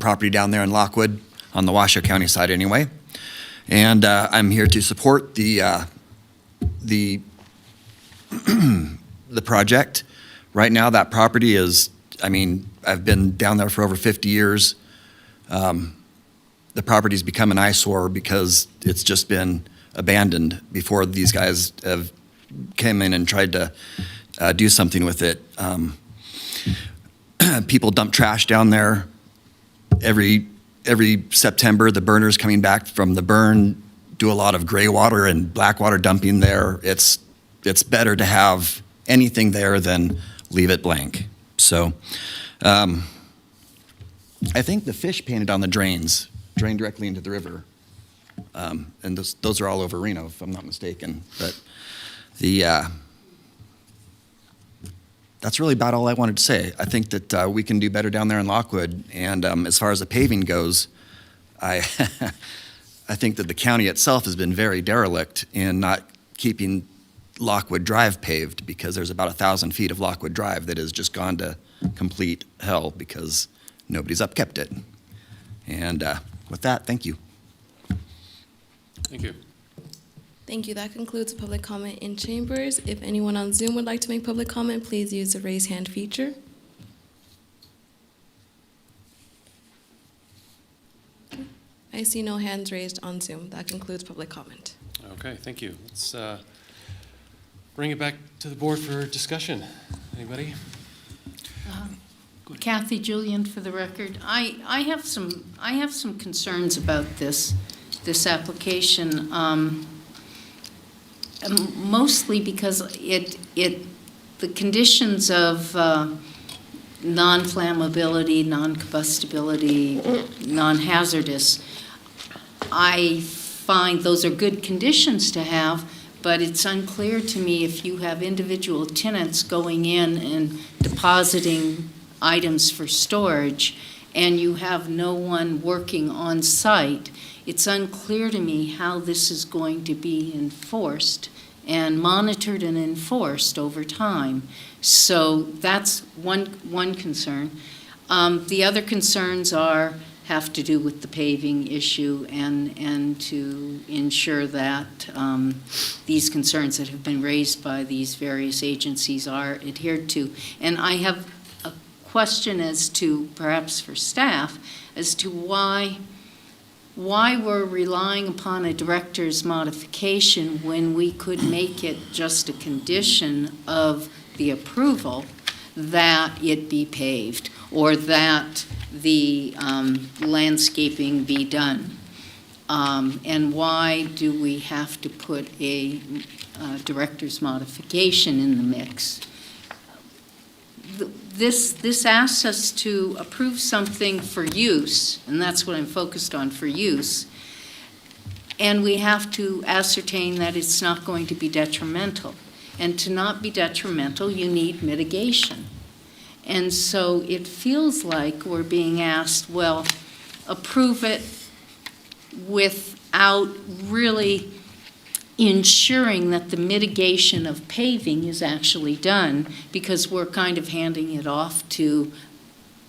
property down there in Lockwood, on the Washoe County side anyway. And I'm here to support the project. Right now, that property is, I've been down there for over 50 years. The property's become an eyesore because it's just been abandoned before these guys have came in and tried to do something with it. People dump trash down there. Every September, the burners coming back from the burn do a lot of gray water and black water dumping there. It's better to have anything there than leave it blank. So I think the fish painted on the drains drain directly into the river. And those are all over Reno, if I'm not mistaken. But that's really about all I wanted to say. I think that we can do better down there in Lockwood. And as far as the paving goes, I think that the county itself has been very derelict in not keeping Lockwood Drive paved, because there's about 1,000 feet of Lockwood Drive that has just gone to complete hell because nobody's upkept it. And with that, thank you. Thank you. Thank you. That concludes public comment in chambers. If anyone on Zoom would like to make public comment, please use the raise hand feature. I see no hands raised on Zoom. That concludes public comment. Okay, thank you. Let's bring it back to the board for discussion. Anybody? Kathy Julian, for the record. I have some concerns about this application, mostly because the conditions of non-flammability, non-combustibility, non-hazardous, I find those are good conditions to have, but it's unclear to me if you have individual tenants going in and depositing items for storage and you have no one working on site. It's unclear to me how this is going to be enforced and monitored and enforced over time. So that's one concern. The other concerns have to do with the paving issue and to ensure that these concerns that have been raised by these various agencies are adhered to. And I have a question as to, perhaps for staff, as to why we're relying upon a director's modification when we could make it just a condition of the approval that it be paved or that the landscaping be done. And why do we have to put a director's modification in the mix? This asks us to approve something for use, and that's what I'm focused on, for use, and we have to ascertain that it's not going to be detrimental. And to not be detrimental, you need mitigation. And so it feels like we're being asked, well, approve it without really ensuring that the mitigation of paving is actually done, because we're kind of handing it off to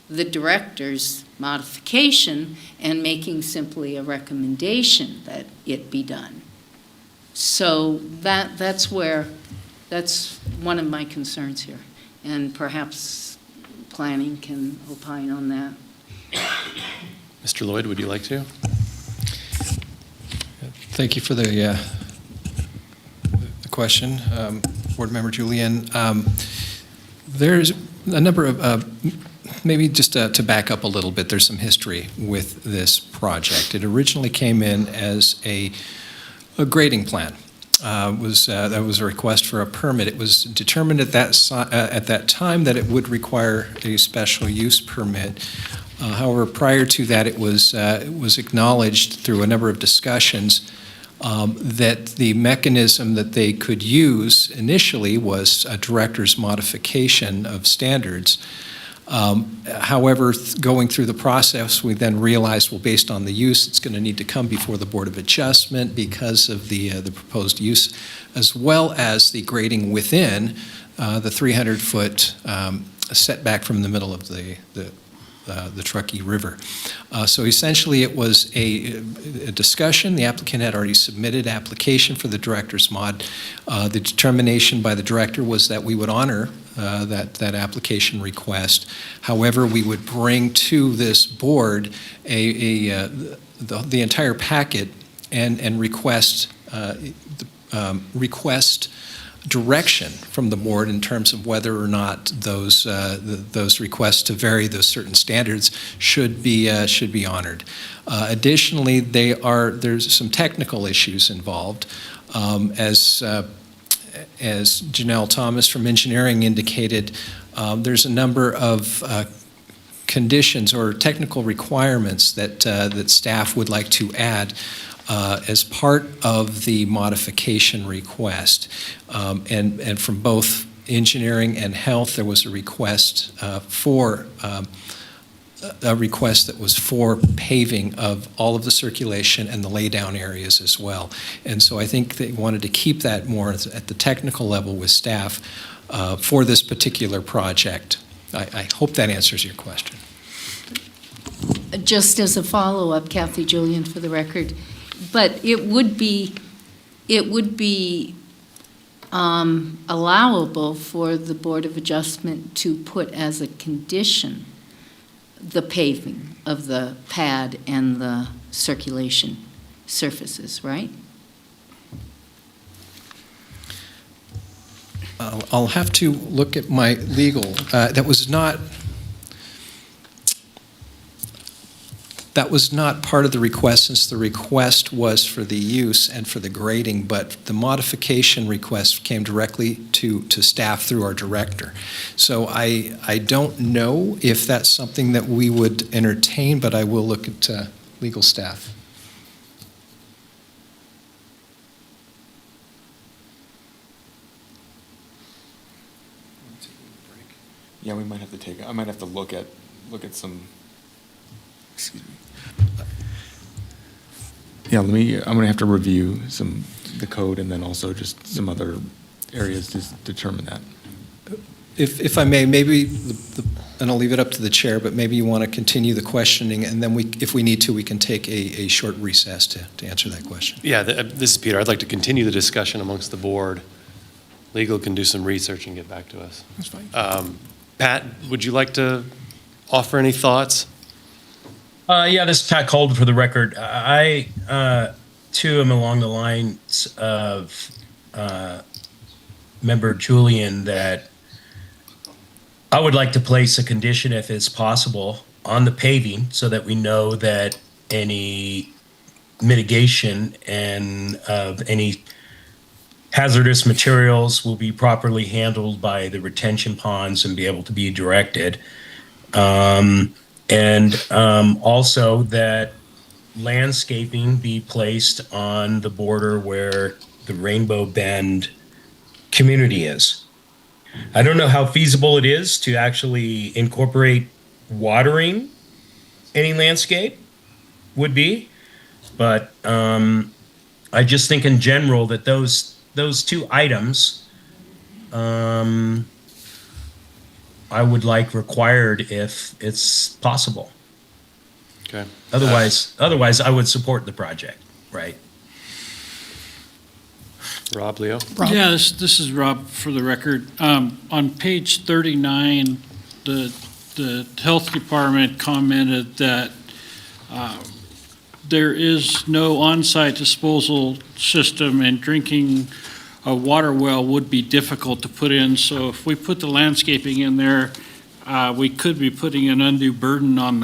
the director's modification and making simply a recommendation that it be done. So that's one of my concerns here, and perhaps planning can opine on that. Mr. Lloyd, would you like to? Thank you for the question, Board Member Julian. There's a number of, maybe just to back up a little bit, there's some history with this project. It originally came in as a grading plan. That was a request for a permit. It was determined at that time that it would require a special use permit. However, prior to that, it was acknowledged through a number of discussions that the mechanism that they could use initially was a director's modification of standards. However, going through the process, we then realized, well, based on the use, it's going to need to come before the Board of Adjustment because of the proposed use, as well as the grading within the 300-foot setback from the middle of the Truckee River. So essentially, it was a discussion. The applicant had already submitted application for the director's mod. The determination by the director was that we would honor that application request. However, we would bring to this board the entire packet and request direction from the board in terms of whether or not those requests to vary those certain standards should be honored. Additionally, there's some technical issues involved. As Janelle Thomas from engineering indicated, there's a number of conditions or technical requirements that staff would like to add as part of the modification request. And from both engineering and health, there was a request for a request that was for paving of all of the circulation and the laydown areas as well. And so I think they wanted to keep that more at the technical level with staff for this particular project. I hope that answers your question. Just as a follow-up, Kathy Julian for the record, but it would be allowable for the Board of Adjustment to put as a condition the paving of the pad and the circulation surfaces, right? I'll have to look at my legal. That was not part of the request, since the request was for the use and for the grading, but the modification request came directly to staff through our director. So I don't know if that's something that we would entertain, but I will look at legal staff. Yeah, we might have to I might have to look at some, excuse me. Yeah, I'm gonna have to review the code and then also just some other areas to determine that. If I may, maybe, and I'll leave it up to the chair, but maybe you want to continue the questioning, and then if we need to, we can take a short recess to answer that question. Yeah, this is Peter. I'd like to continue the discussion amongst the board. Legal can do some research and get back to us. That's fine. Pat, would you like to offer any thoughts? Yeah, this is Pat Calder for the record. I, too, am along the lines of Member Julian that I would like to place a condition, if it's possible, on the paving so that we know that any mitigation and of any hazardous materials will be properly handled by the retention ponds and be able to be directed. Also that landscaping be placed on the border where the Rainbow Bend community is. I don't know how feasible it is to actually incorporate watering any landscape would be, but I just think in general that those two items I would like required if it's possible. Okay. Otherwise, I would support the project, right? Rob, Leo? Yeah, this is Rob for the record. On page 39, the health department commented that there is no on-site disposal system and drinking a water well would be difficult to put in. So if we put the landscaping in there, we could be putting an undue burden on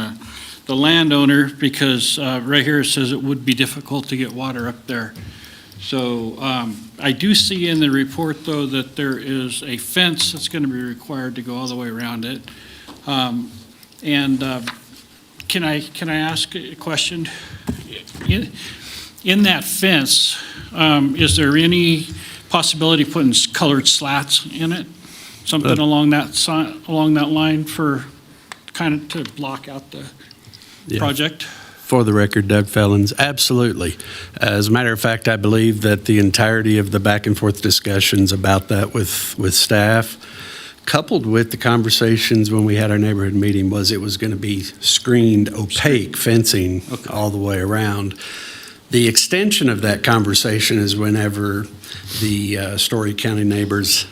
the landowner, because right here it says it would be difficult to get water up there. So I do see in the report, though, that there is a fence that's going to be required to go all the way around it. Can I ask a question? In that fence, is there any possibility of putting colored slats in it? Something along that line for kind of to block out the project? For the record, Doug Fellins, absolutely. As a matter of fact, I believe that the entirety of the back and forth discussions about that with staff, coupled with the conversations when we had our neighborhood meeting, was it was going to be screened, opaque fencing all the way around. The extension of that conversation is whenever the Story County neighbors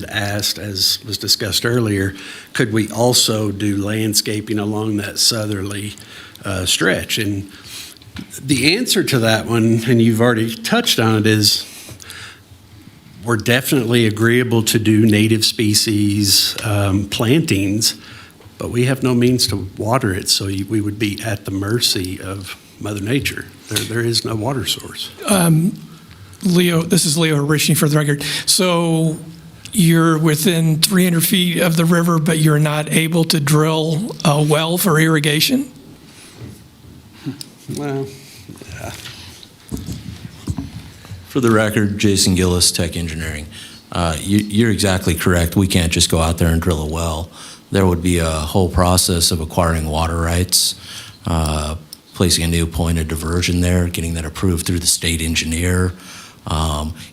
asked, as was discussed earlier, could we also do landscaping along that southerly stretch? And the answer to that one, and you've already touched on it, is we're definitely agreeable to do native species plantings, but we have no means to water it, so we would be at the mercy of Mother Nature. There is no water source. Leo, this is Leo Richney for the record. So you're within 300 feet of the river, but you're not able to drill a well for irrigation? Well, yeah. For the record, Jason Gillis, Tech Engineering. You're exactly correct. We can't just go out there and drill a well. there would be a whole process of acquiring water rights, placing a new point of diversion there, getting that approved through the state engineer.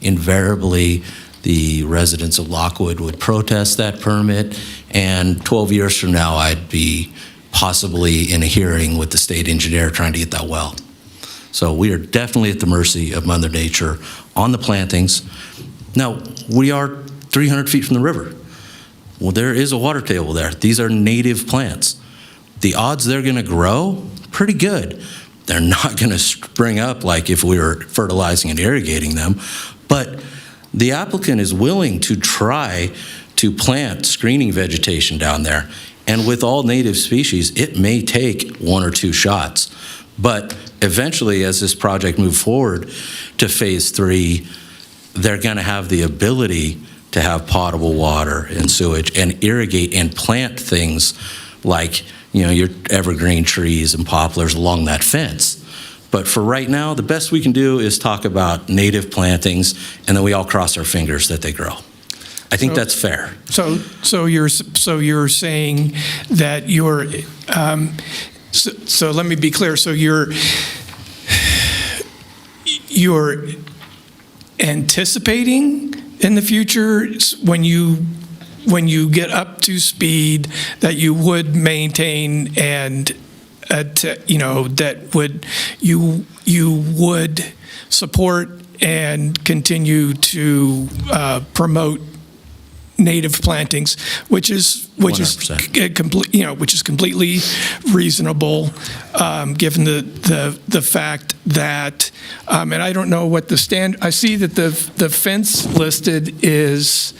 Invariably, the residents of Lockwood would protest that permit, and 12 years from now, I'd be possibly in a hearing with the state engineer trying to get that well. So we are definitely at the mercy of Mother Nature on the plantings. Now, we are 300 feet from the river. Well, there is a water table there. These are native plants. The odds they're going to grow, pretty good. They're not going to spring up like if we were fertilizing and irrigating them, but the applicant is willing to try to plant screening vegetation down there. And with all native species, it may take 1 or 2 shots. But eventually, as this project moves forward to phase 3, they're going to have the ability to have potable water and sewage and irrigate and plant things like, your evergreen trees and poplars along that fence. But for right now, the best we can do is talk about native plantings, and then we all cross our fingers that they grow. I think that's fair. So you're saying that you're, so let me be clear. So you're anticipating in the future when you get up to speed that you would maintain and that you would support and continue to promote native plantings, which is completely reasonable, given the fact that, and I don't know what the I see that the fence listed is,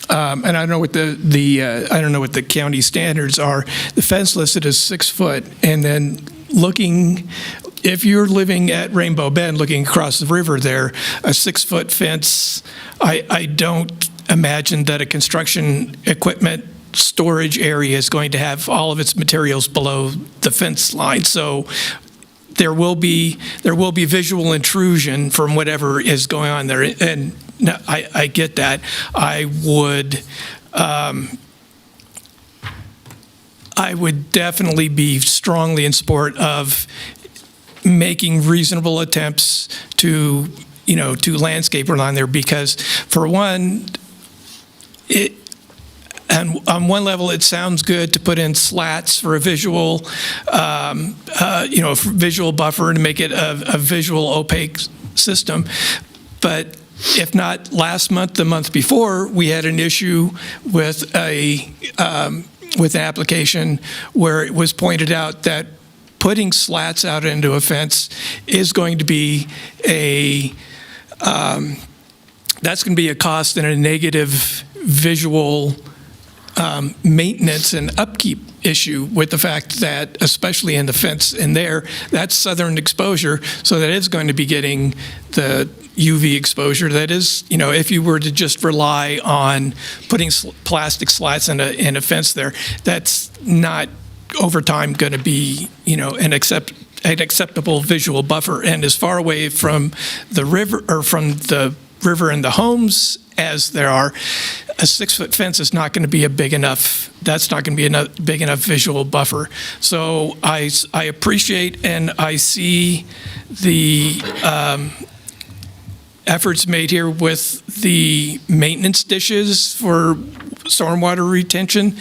and I don't know what I don't know what the county standards are. The fence listed is 6 foot, and then if you're living at Rainbow Bend, looking across the river there, a 6-foot fence, I don't imagine that a construction equipment storage area is going to have all of its materials below the fence line. So there will be visual intrusion from whatever is going on there, and I get that. I would definitely be strongly in support of making reasonable attempts to landscape around there, because for one, and on one level, it sounds good to put in slats for a visual, visual buffer to make it a visual opaque system. But if not last month, the month before, we had an issue with an application where it was pointed out that putting slats out into a fence is going to be that's going to be a cost and a negative visual maintenance and upkeep issue, with the fact that, especially in the fence in there, that's southern exposure, so that is going to be getting the UV exposure. That is, if you were to just rely on putting plastic slats in a fence there, that's not over time going to be, an acceptable visual buffer. And as far away from the river and the homes as there are, a 6-foot fence is not going to be that's not going to be a big enough visual buffer. So I appreciate and I see the efforts made here with the maintenance dishes for stormwater retention.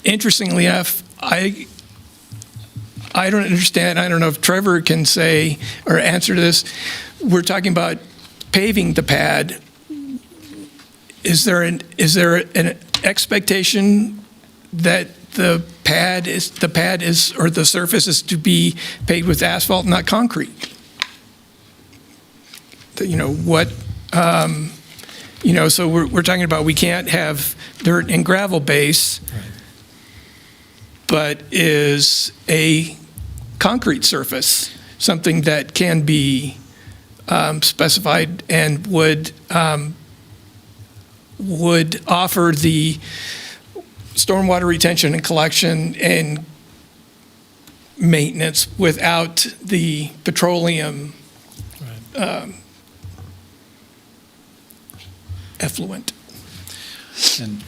Interestingly enough, I don't understand. I don't know if Trevor can say or answer to this. We're talking about paving the pad. Is there an expectation that the pad is or the surface is to be paved with asphalt, not concrete? So we're talking about we can't have dirt and gravel base, but is a concrete surface something that can be specified and would offer the stormwater retention and collection and maintenance without the petroleum effluent? And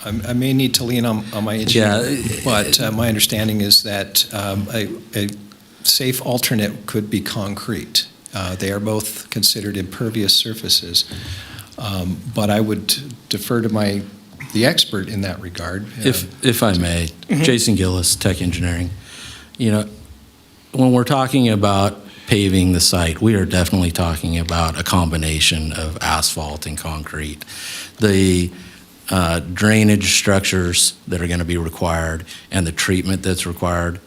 I may need to lean on my engineer, Yeah. but my understanding is that a safe alternate could be concrete. They are both considered impervious surfaces. But I would defer to the expert in that regard. If I may, Jason Gillis, Tech Engineering. You know, when we're talking about paving the site, we are definitely talking about a combination of asphalt and concrete. The drainage structures that are going to be required and the treatment that's required,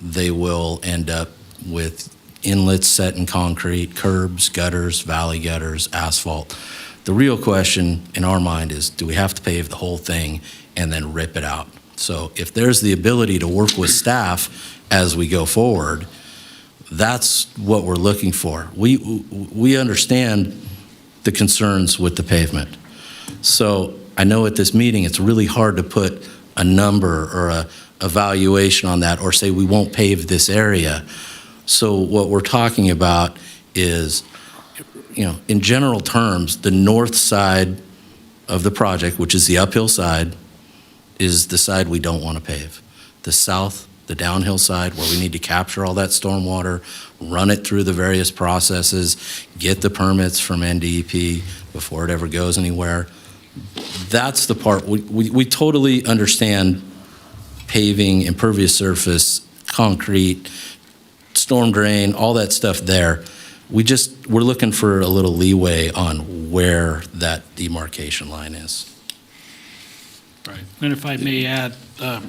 they will end up with inlets set in concrete, curbs, gutters, valley gutters, asphalt. The real question in our mind is, do we have to pave the whole thing and then rip it out? So if there's the ability to work with staff as we go forward, that's what we're looking for. We understand the concerns with the pavement. So I know at this meeting it's really hard to put a number or a evaluation on that or say we won't pave this area. So what we're talking about is, you know, in general terms, the north side of the project, which is the uphill side, is the side we don't want to pave. The south, the downhill side, where we need to capture all that stormwater, run it through the various processes, get the permits from NDEP before it ever goes anywhere. That's the part we totally understand. Paving, impervious surface, concrete, storm drain, all that stuff there. We're looking for a little leeway on where that demarcation line is. Right. And if I may add,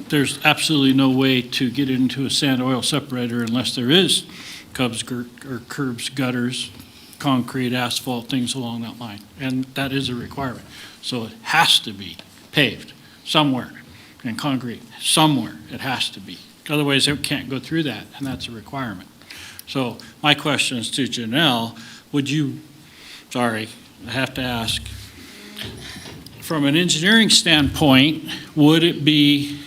there's absolutely no way to get into a sand oil separator unless there is curbs, gutters, concrete, asphalt, things along that line. And that is a requirement. So it has to be paved somewhere, and concrete somewhere. It has to be. Otherwise, it can't go through that, and that's a requirement. So my question is to Janelle, I have to ask, from an engineering standpoint, would it be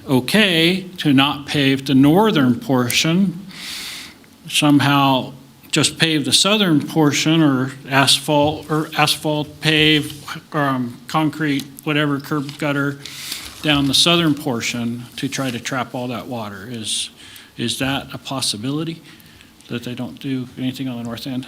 okay to not pave the northern portion, somehow just pave the southern portion, or asphalt pave, concrete, whatever, curb gutter down the southern portion to try to trap all that water? Is that a possibility, that they don't do anything on the north end?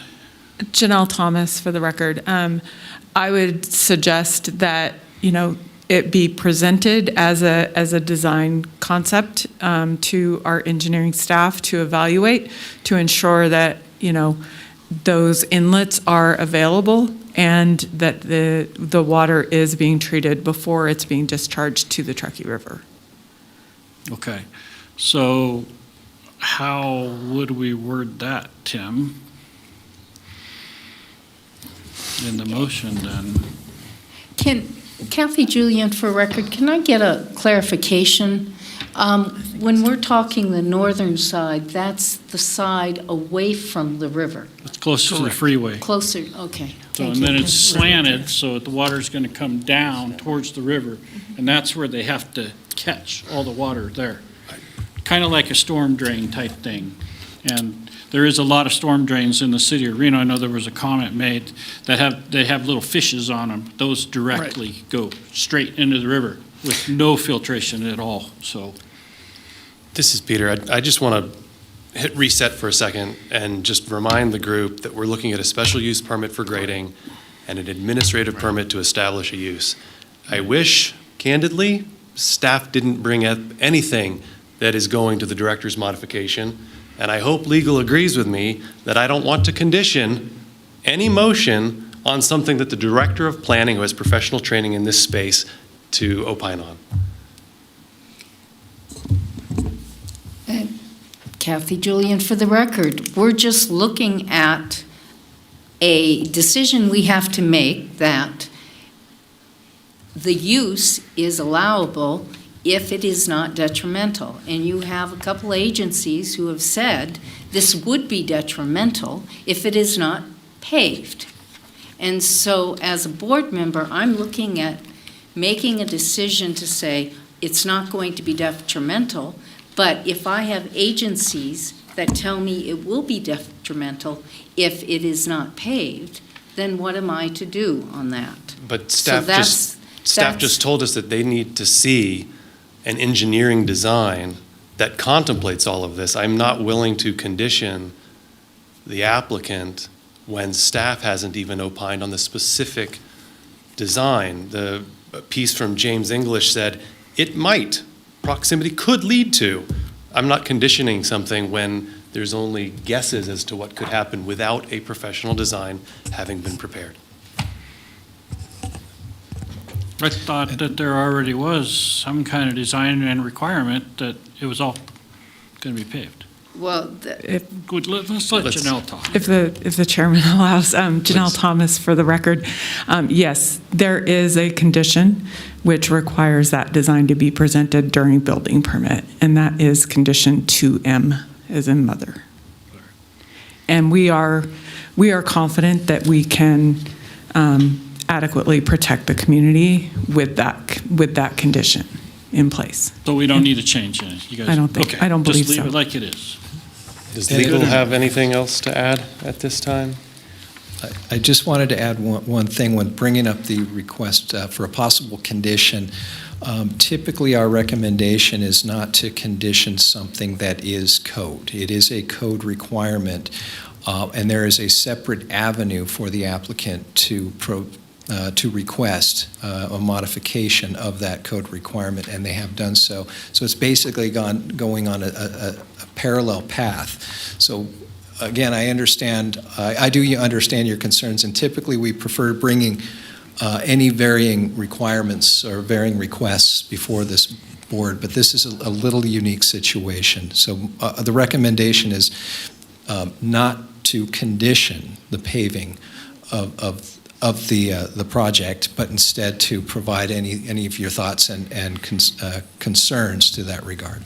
Janelle Thomas, for the record. I would suggest that, it be presented as a design concept to our engineering staff to evaluate, to ensure that, those inlets are available and that the water is being treated before it's being discharged to the Truckee River. Okay. So how would we word that, Tim? In the motion, then. Kathy Julian, for record, can I get a clarification? When we're talking the northern side, that's the side away from the river. It's closer to the freeway. Closer, okay. So, Thank and then you. it's slanted, so the water's going to come down towards the river, and that's where they have to catch all the water there. Kind of like a storm drain type thing. And there is a lot of storm drains in the city of Reno. I know there was a comment made that they have little fishes on them. Those directly go straight into the river with no filtration at all. So, this is Peter. I just want to hit reset for a second and just remind the group that we're looking at a special use permit for grading and an administrative permit to establish a use. I wish, candidly, staff didn't bring up anything that is going to the director's modification. And I hope legal agrees with me that I don't want to condition any motion on something that the director of planning, who has professional training in this space, to opine on. Kathy Julian, for the record, we're just looking at a decision we have to make that the use is allowable if it is not detrimental. And you have a couple agencies who have said this would be detrimental if it is not paved. And so as a board member, I'm looking at making a decision to say it's not going to be detrimental, but if I have agencies that tell me it will be detrimental if it is not paved, then what am I to do on that? But staff Staff That's- just told us that they need to see an engineering design that contemplates all of this. I'm not willing to condition the applicant when staff hasn't even opined on the specific design. The piece from James English said, it might, proximity could lead to. I'm not conditioning something when there's only guesses as to what could happen without a professional design having been prepared. I thought that there already was some kind of design and requirement that it was all going to be paved. Well, Good, let's let Janelle talk. If the chairman allows, Janelle Thomas for the record. Yes, there is a condition which requires that design to be presented during building permit, and that is condition 2M, as in mother. And we are confident that we can adequately protect the community with that condition in place. So we don't need to change it, you guys? I don't think- Okay, I don't believe Just leave so. it like it is. Does legal have anything else to add at this time? I just wanted to add one thing when bringing up the request for a possible condition. Typically, our recommendation is not to condition something that is code. It is a code requirement, and there is a separate avenue for the applicant to request a modification of that code requirement, and they have done so. So it's basically going on a parallel path. So again, I understand, I do understand your concerns, and typically we prefer bringing any varying requirements or varying requests before this board, but this is a little unique situation. So the recommendation is not to condition the paving of the project, but instead to provide any of your thoughts and concerns to that regard.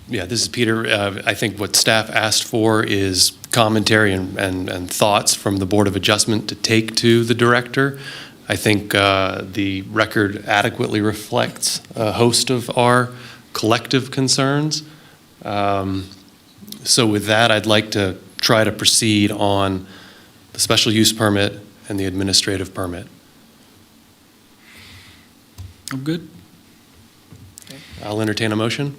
Yeah, this is Peter. I think what staff asked for is commentary and thoughts from the Board of Adjustment to take to the director. I think the record adequately reflects a host of our collective concerns. So with that, I'd like to try to proceed on the special use permit and the administrative permit. I'm good. I'll entertain a motion.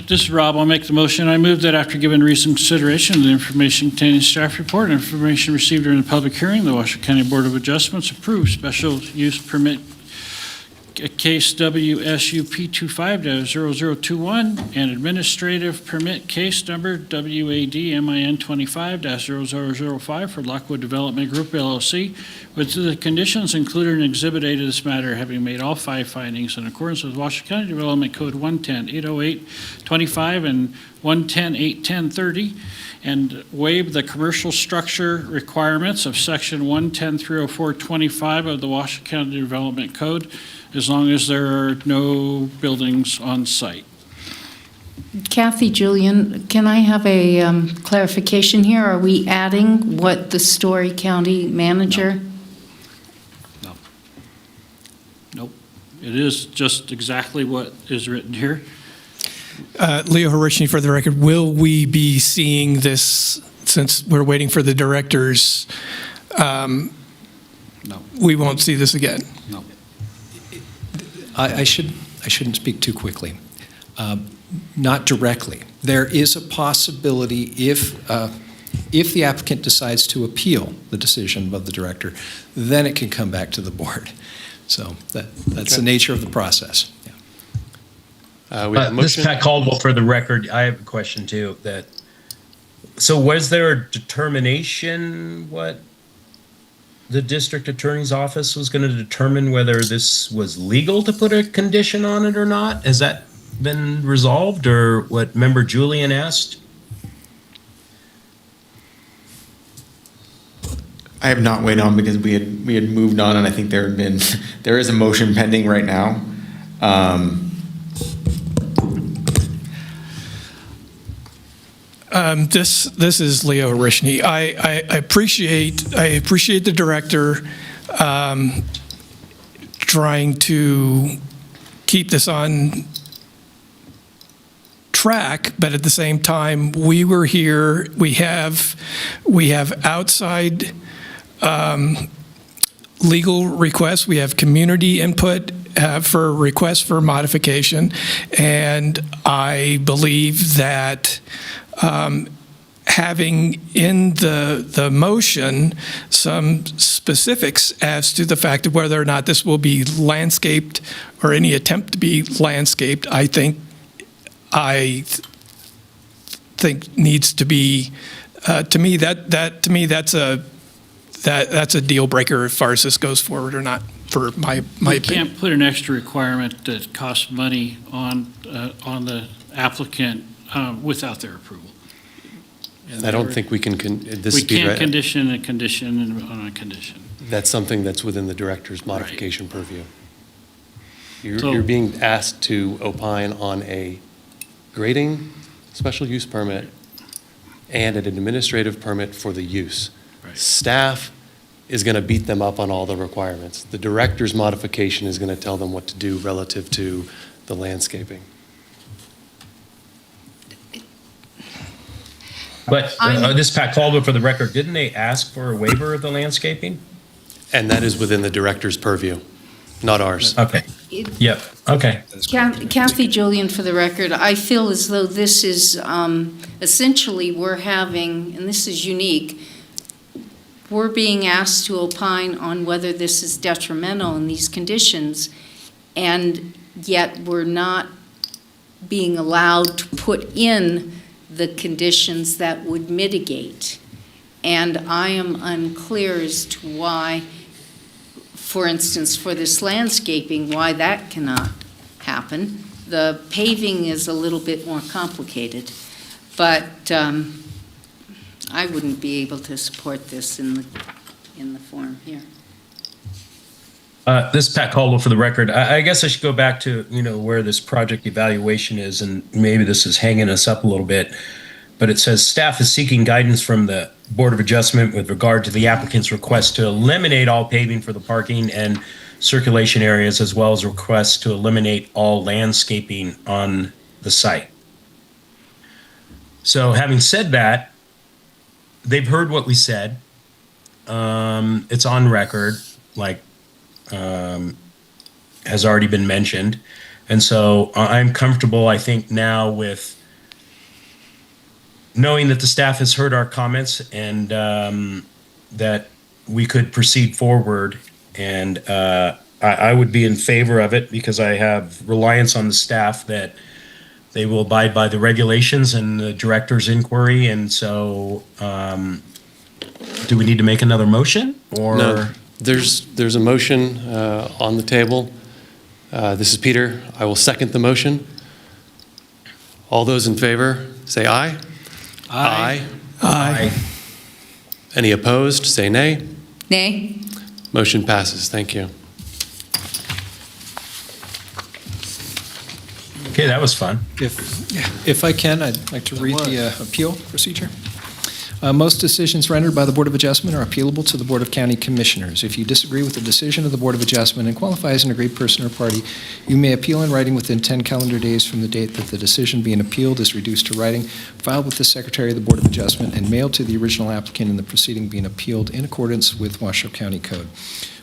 This is Rob. I'll make the motion. I move that after giving recent consideration to the information contained in staff report and information received during the public hearing, the Washoe County Board of Adjustments approves special use permit case WSUP 25-0021 and administrative permit case number WADMIN 25-0005 for Lockwood Development Group LLC, with the conditions included in Exhibit A to this matter having made all 5 findings in accordance with Washoe County Development Code 110-808-25 and 110-810-30, and waive the commercial structure requirements of Section 110-304-25 of the Washoe County Development Code, as long as there are no buildings on site. Kathy, Julian, can I have a clarification here? Are we adding what the Story County manager? Nope. It is just exactly what is written here. Leo Horishny for the record. Will we be seeing this, since we're waiting for the directors? No. We won't see this again? No. I shouldn't speak too quickly. Not directly. There is a possibility if the applicant decides to appeal the decision of the director, then it can come back to the board. So that's the nature of the process. Yeah. We have a This is motion. Pat Caldwell for the record. I have a question too. So was there a determination what the district attorney's office was going to determine whether this was legal to put a condition on it or not? Has that been resolved, or what member Julian asked? I have not weighed on because we had moved on, and I think there is a motion pending right now. This is Leo Horishny. I appreciate the director trying to keep this on track, but at the same time, we were here. We have outside legal requests, we have community input for requests for modification, and I believe that having in the motion some specifics as to the fact of whether or not this will be landscaped or any attempt to be landscaped, I think needs to be, to me, that's a deal breaker as far as this goes forward or not, for my You opinion. can't put an extra requirement that costs money on the applicant without their approval. I don't think we can, this We speed can't right- condition a condition on a condition. That's something that's within the director's modification purview. So- You're being asked to opine on a grading special use permit and an administrative permit for the use. Staff is going to beat them up on all the requirements. The director's modification is going to tell them what to do relative to the landscaping. But this Pat Caldwell, for the record, didn't they ask for a waiver of the landscaping? And that is within the director's purview, not ours. Okay. Yep. Okay. Kathy Julian, for the record, I feel as though this is essentially we're having, and this is unique, we're being asked to opine on whether this is detrimental in these conditions, and yet we're not being allowed to put in the conditions that would mitigate. And I am unclear as to why, for instance, for this landscaping, why that cannot happen. The paving is a little bit more complicated, but I wouldn't be able to support this in the form here. This is Pat Caldwell, for the record. I guess I should go back to, where this project evaluation is, and maybe this is hanging us up a little bit. But it says staff is seeking guidance from the Board of Adjustment with regard to the applicant's request to eliminate all paving for the parking and circulation areas, as well as requests to eliminate all landscaping on the site. So having said that, they've heard what we said. It's on record, like has already been mentioned. And so I'm comfortable, I think, now with knowing that the staff has heard our comments and that we could proceed forward. And I would be in favor of it because I have reliance on the staff that they will abide by the regulations and the director's inquiry. And so do we need to make another motion or? No, there's a motion on the table. This is Peter. I will second the motion. All those in favor, say aye. Aye. Aye. Any opposed, say nay. Nay? Motion passes. Thank you. Okay, that was fun. If I can, I'd like to read the appeal procedure. Most decisions rendered by the Board of Adjustment are appealable to the Board of County Commissioners. If you disagree with the decision of the Board of Adjustment and qualify as an aggrieved person or party, you may appeal in writing within 10 calendar days from the date that the decision being appealed is reduced to writing, filed with the Secretary of the Board of Adjustment, and mailed to the original applicant in the proceeding being appealed in accordance with Washoe County Code.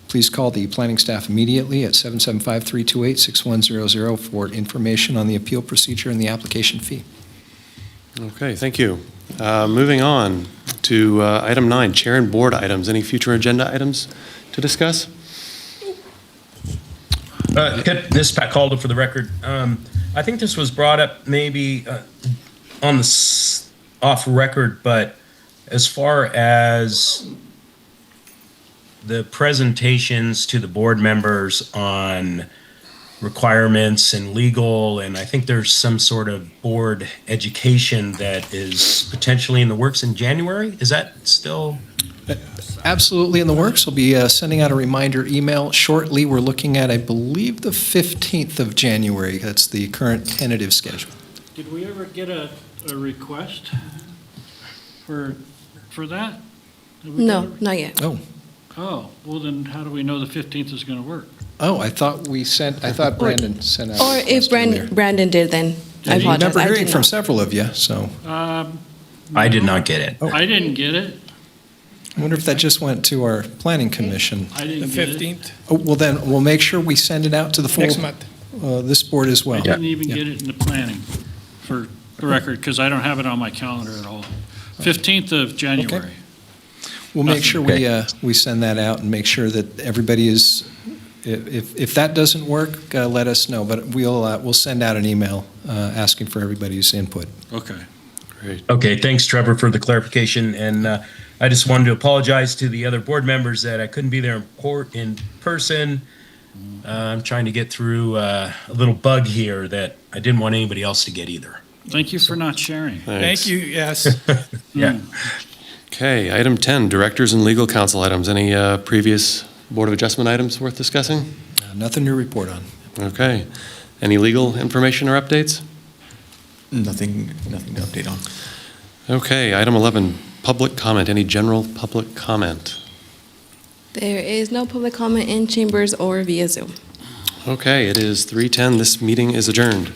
Please call the planning staff immediately at 775-328-6100 for information on the appeal procedure and the application fee. Okay, thank you. Moving on to item 9, chair and board items. Any future agenda items to discuss? This is Pat Caldwell, for the record. I think this was brought up maybe on the off record, but as far as the presentations to the board members on requirements and legal, and I think there's some sort of board education that is potentially in the works in January. Is that still? Absolutely in the works. We'll be sending out a reminder email shortly. We're looking at, I believe, the 15th of January. That's the current tentative schedule. Did we ever get a request for that? Did we No, get not yet. Oh, well then how do we know the 15th is going to work? I thought Brandon sent out. Or if Brandon did, then I I apologize. remember I hearing did from not. several of you, so. I did not get it. I didn't get it. I wonder if that just went to our planning commission. I The didn't get it. 15th, Oh, well, then, we'll make sure we send it out to the full, next month. this board as I well. didn't even Yeah. get it in the planning, for the record, because I don't have it on my calendar at all. 15th of January. We'll make sure we send that out and make sure that everybody is, if that doesn't work, let us know. But we'll send out an email asking for everybody's input. Okay. Great. Okay, thanks, Trevor, for the clarification. And I just wanted to apologize to the other board members that I couldn't be there in person. I'm trying to get through a little bug here that I didn't want anybody else to get either. Thank you for not sharing. Thank you, yes. Yeah. Okay, item 10, directors and legal counsel items. Any previous Board of Adjustment items worth discussing? Nothing to report on. Okay. Any legal information or updates? Nothing to update on. Okay, item 11, public comment. Any general public comment? There is no public comment in chambers or via Zoom. Okay, it is 3:10. This meeting is adjourned.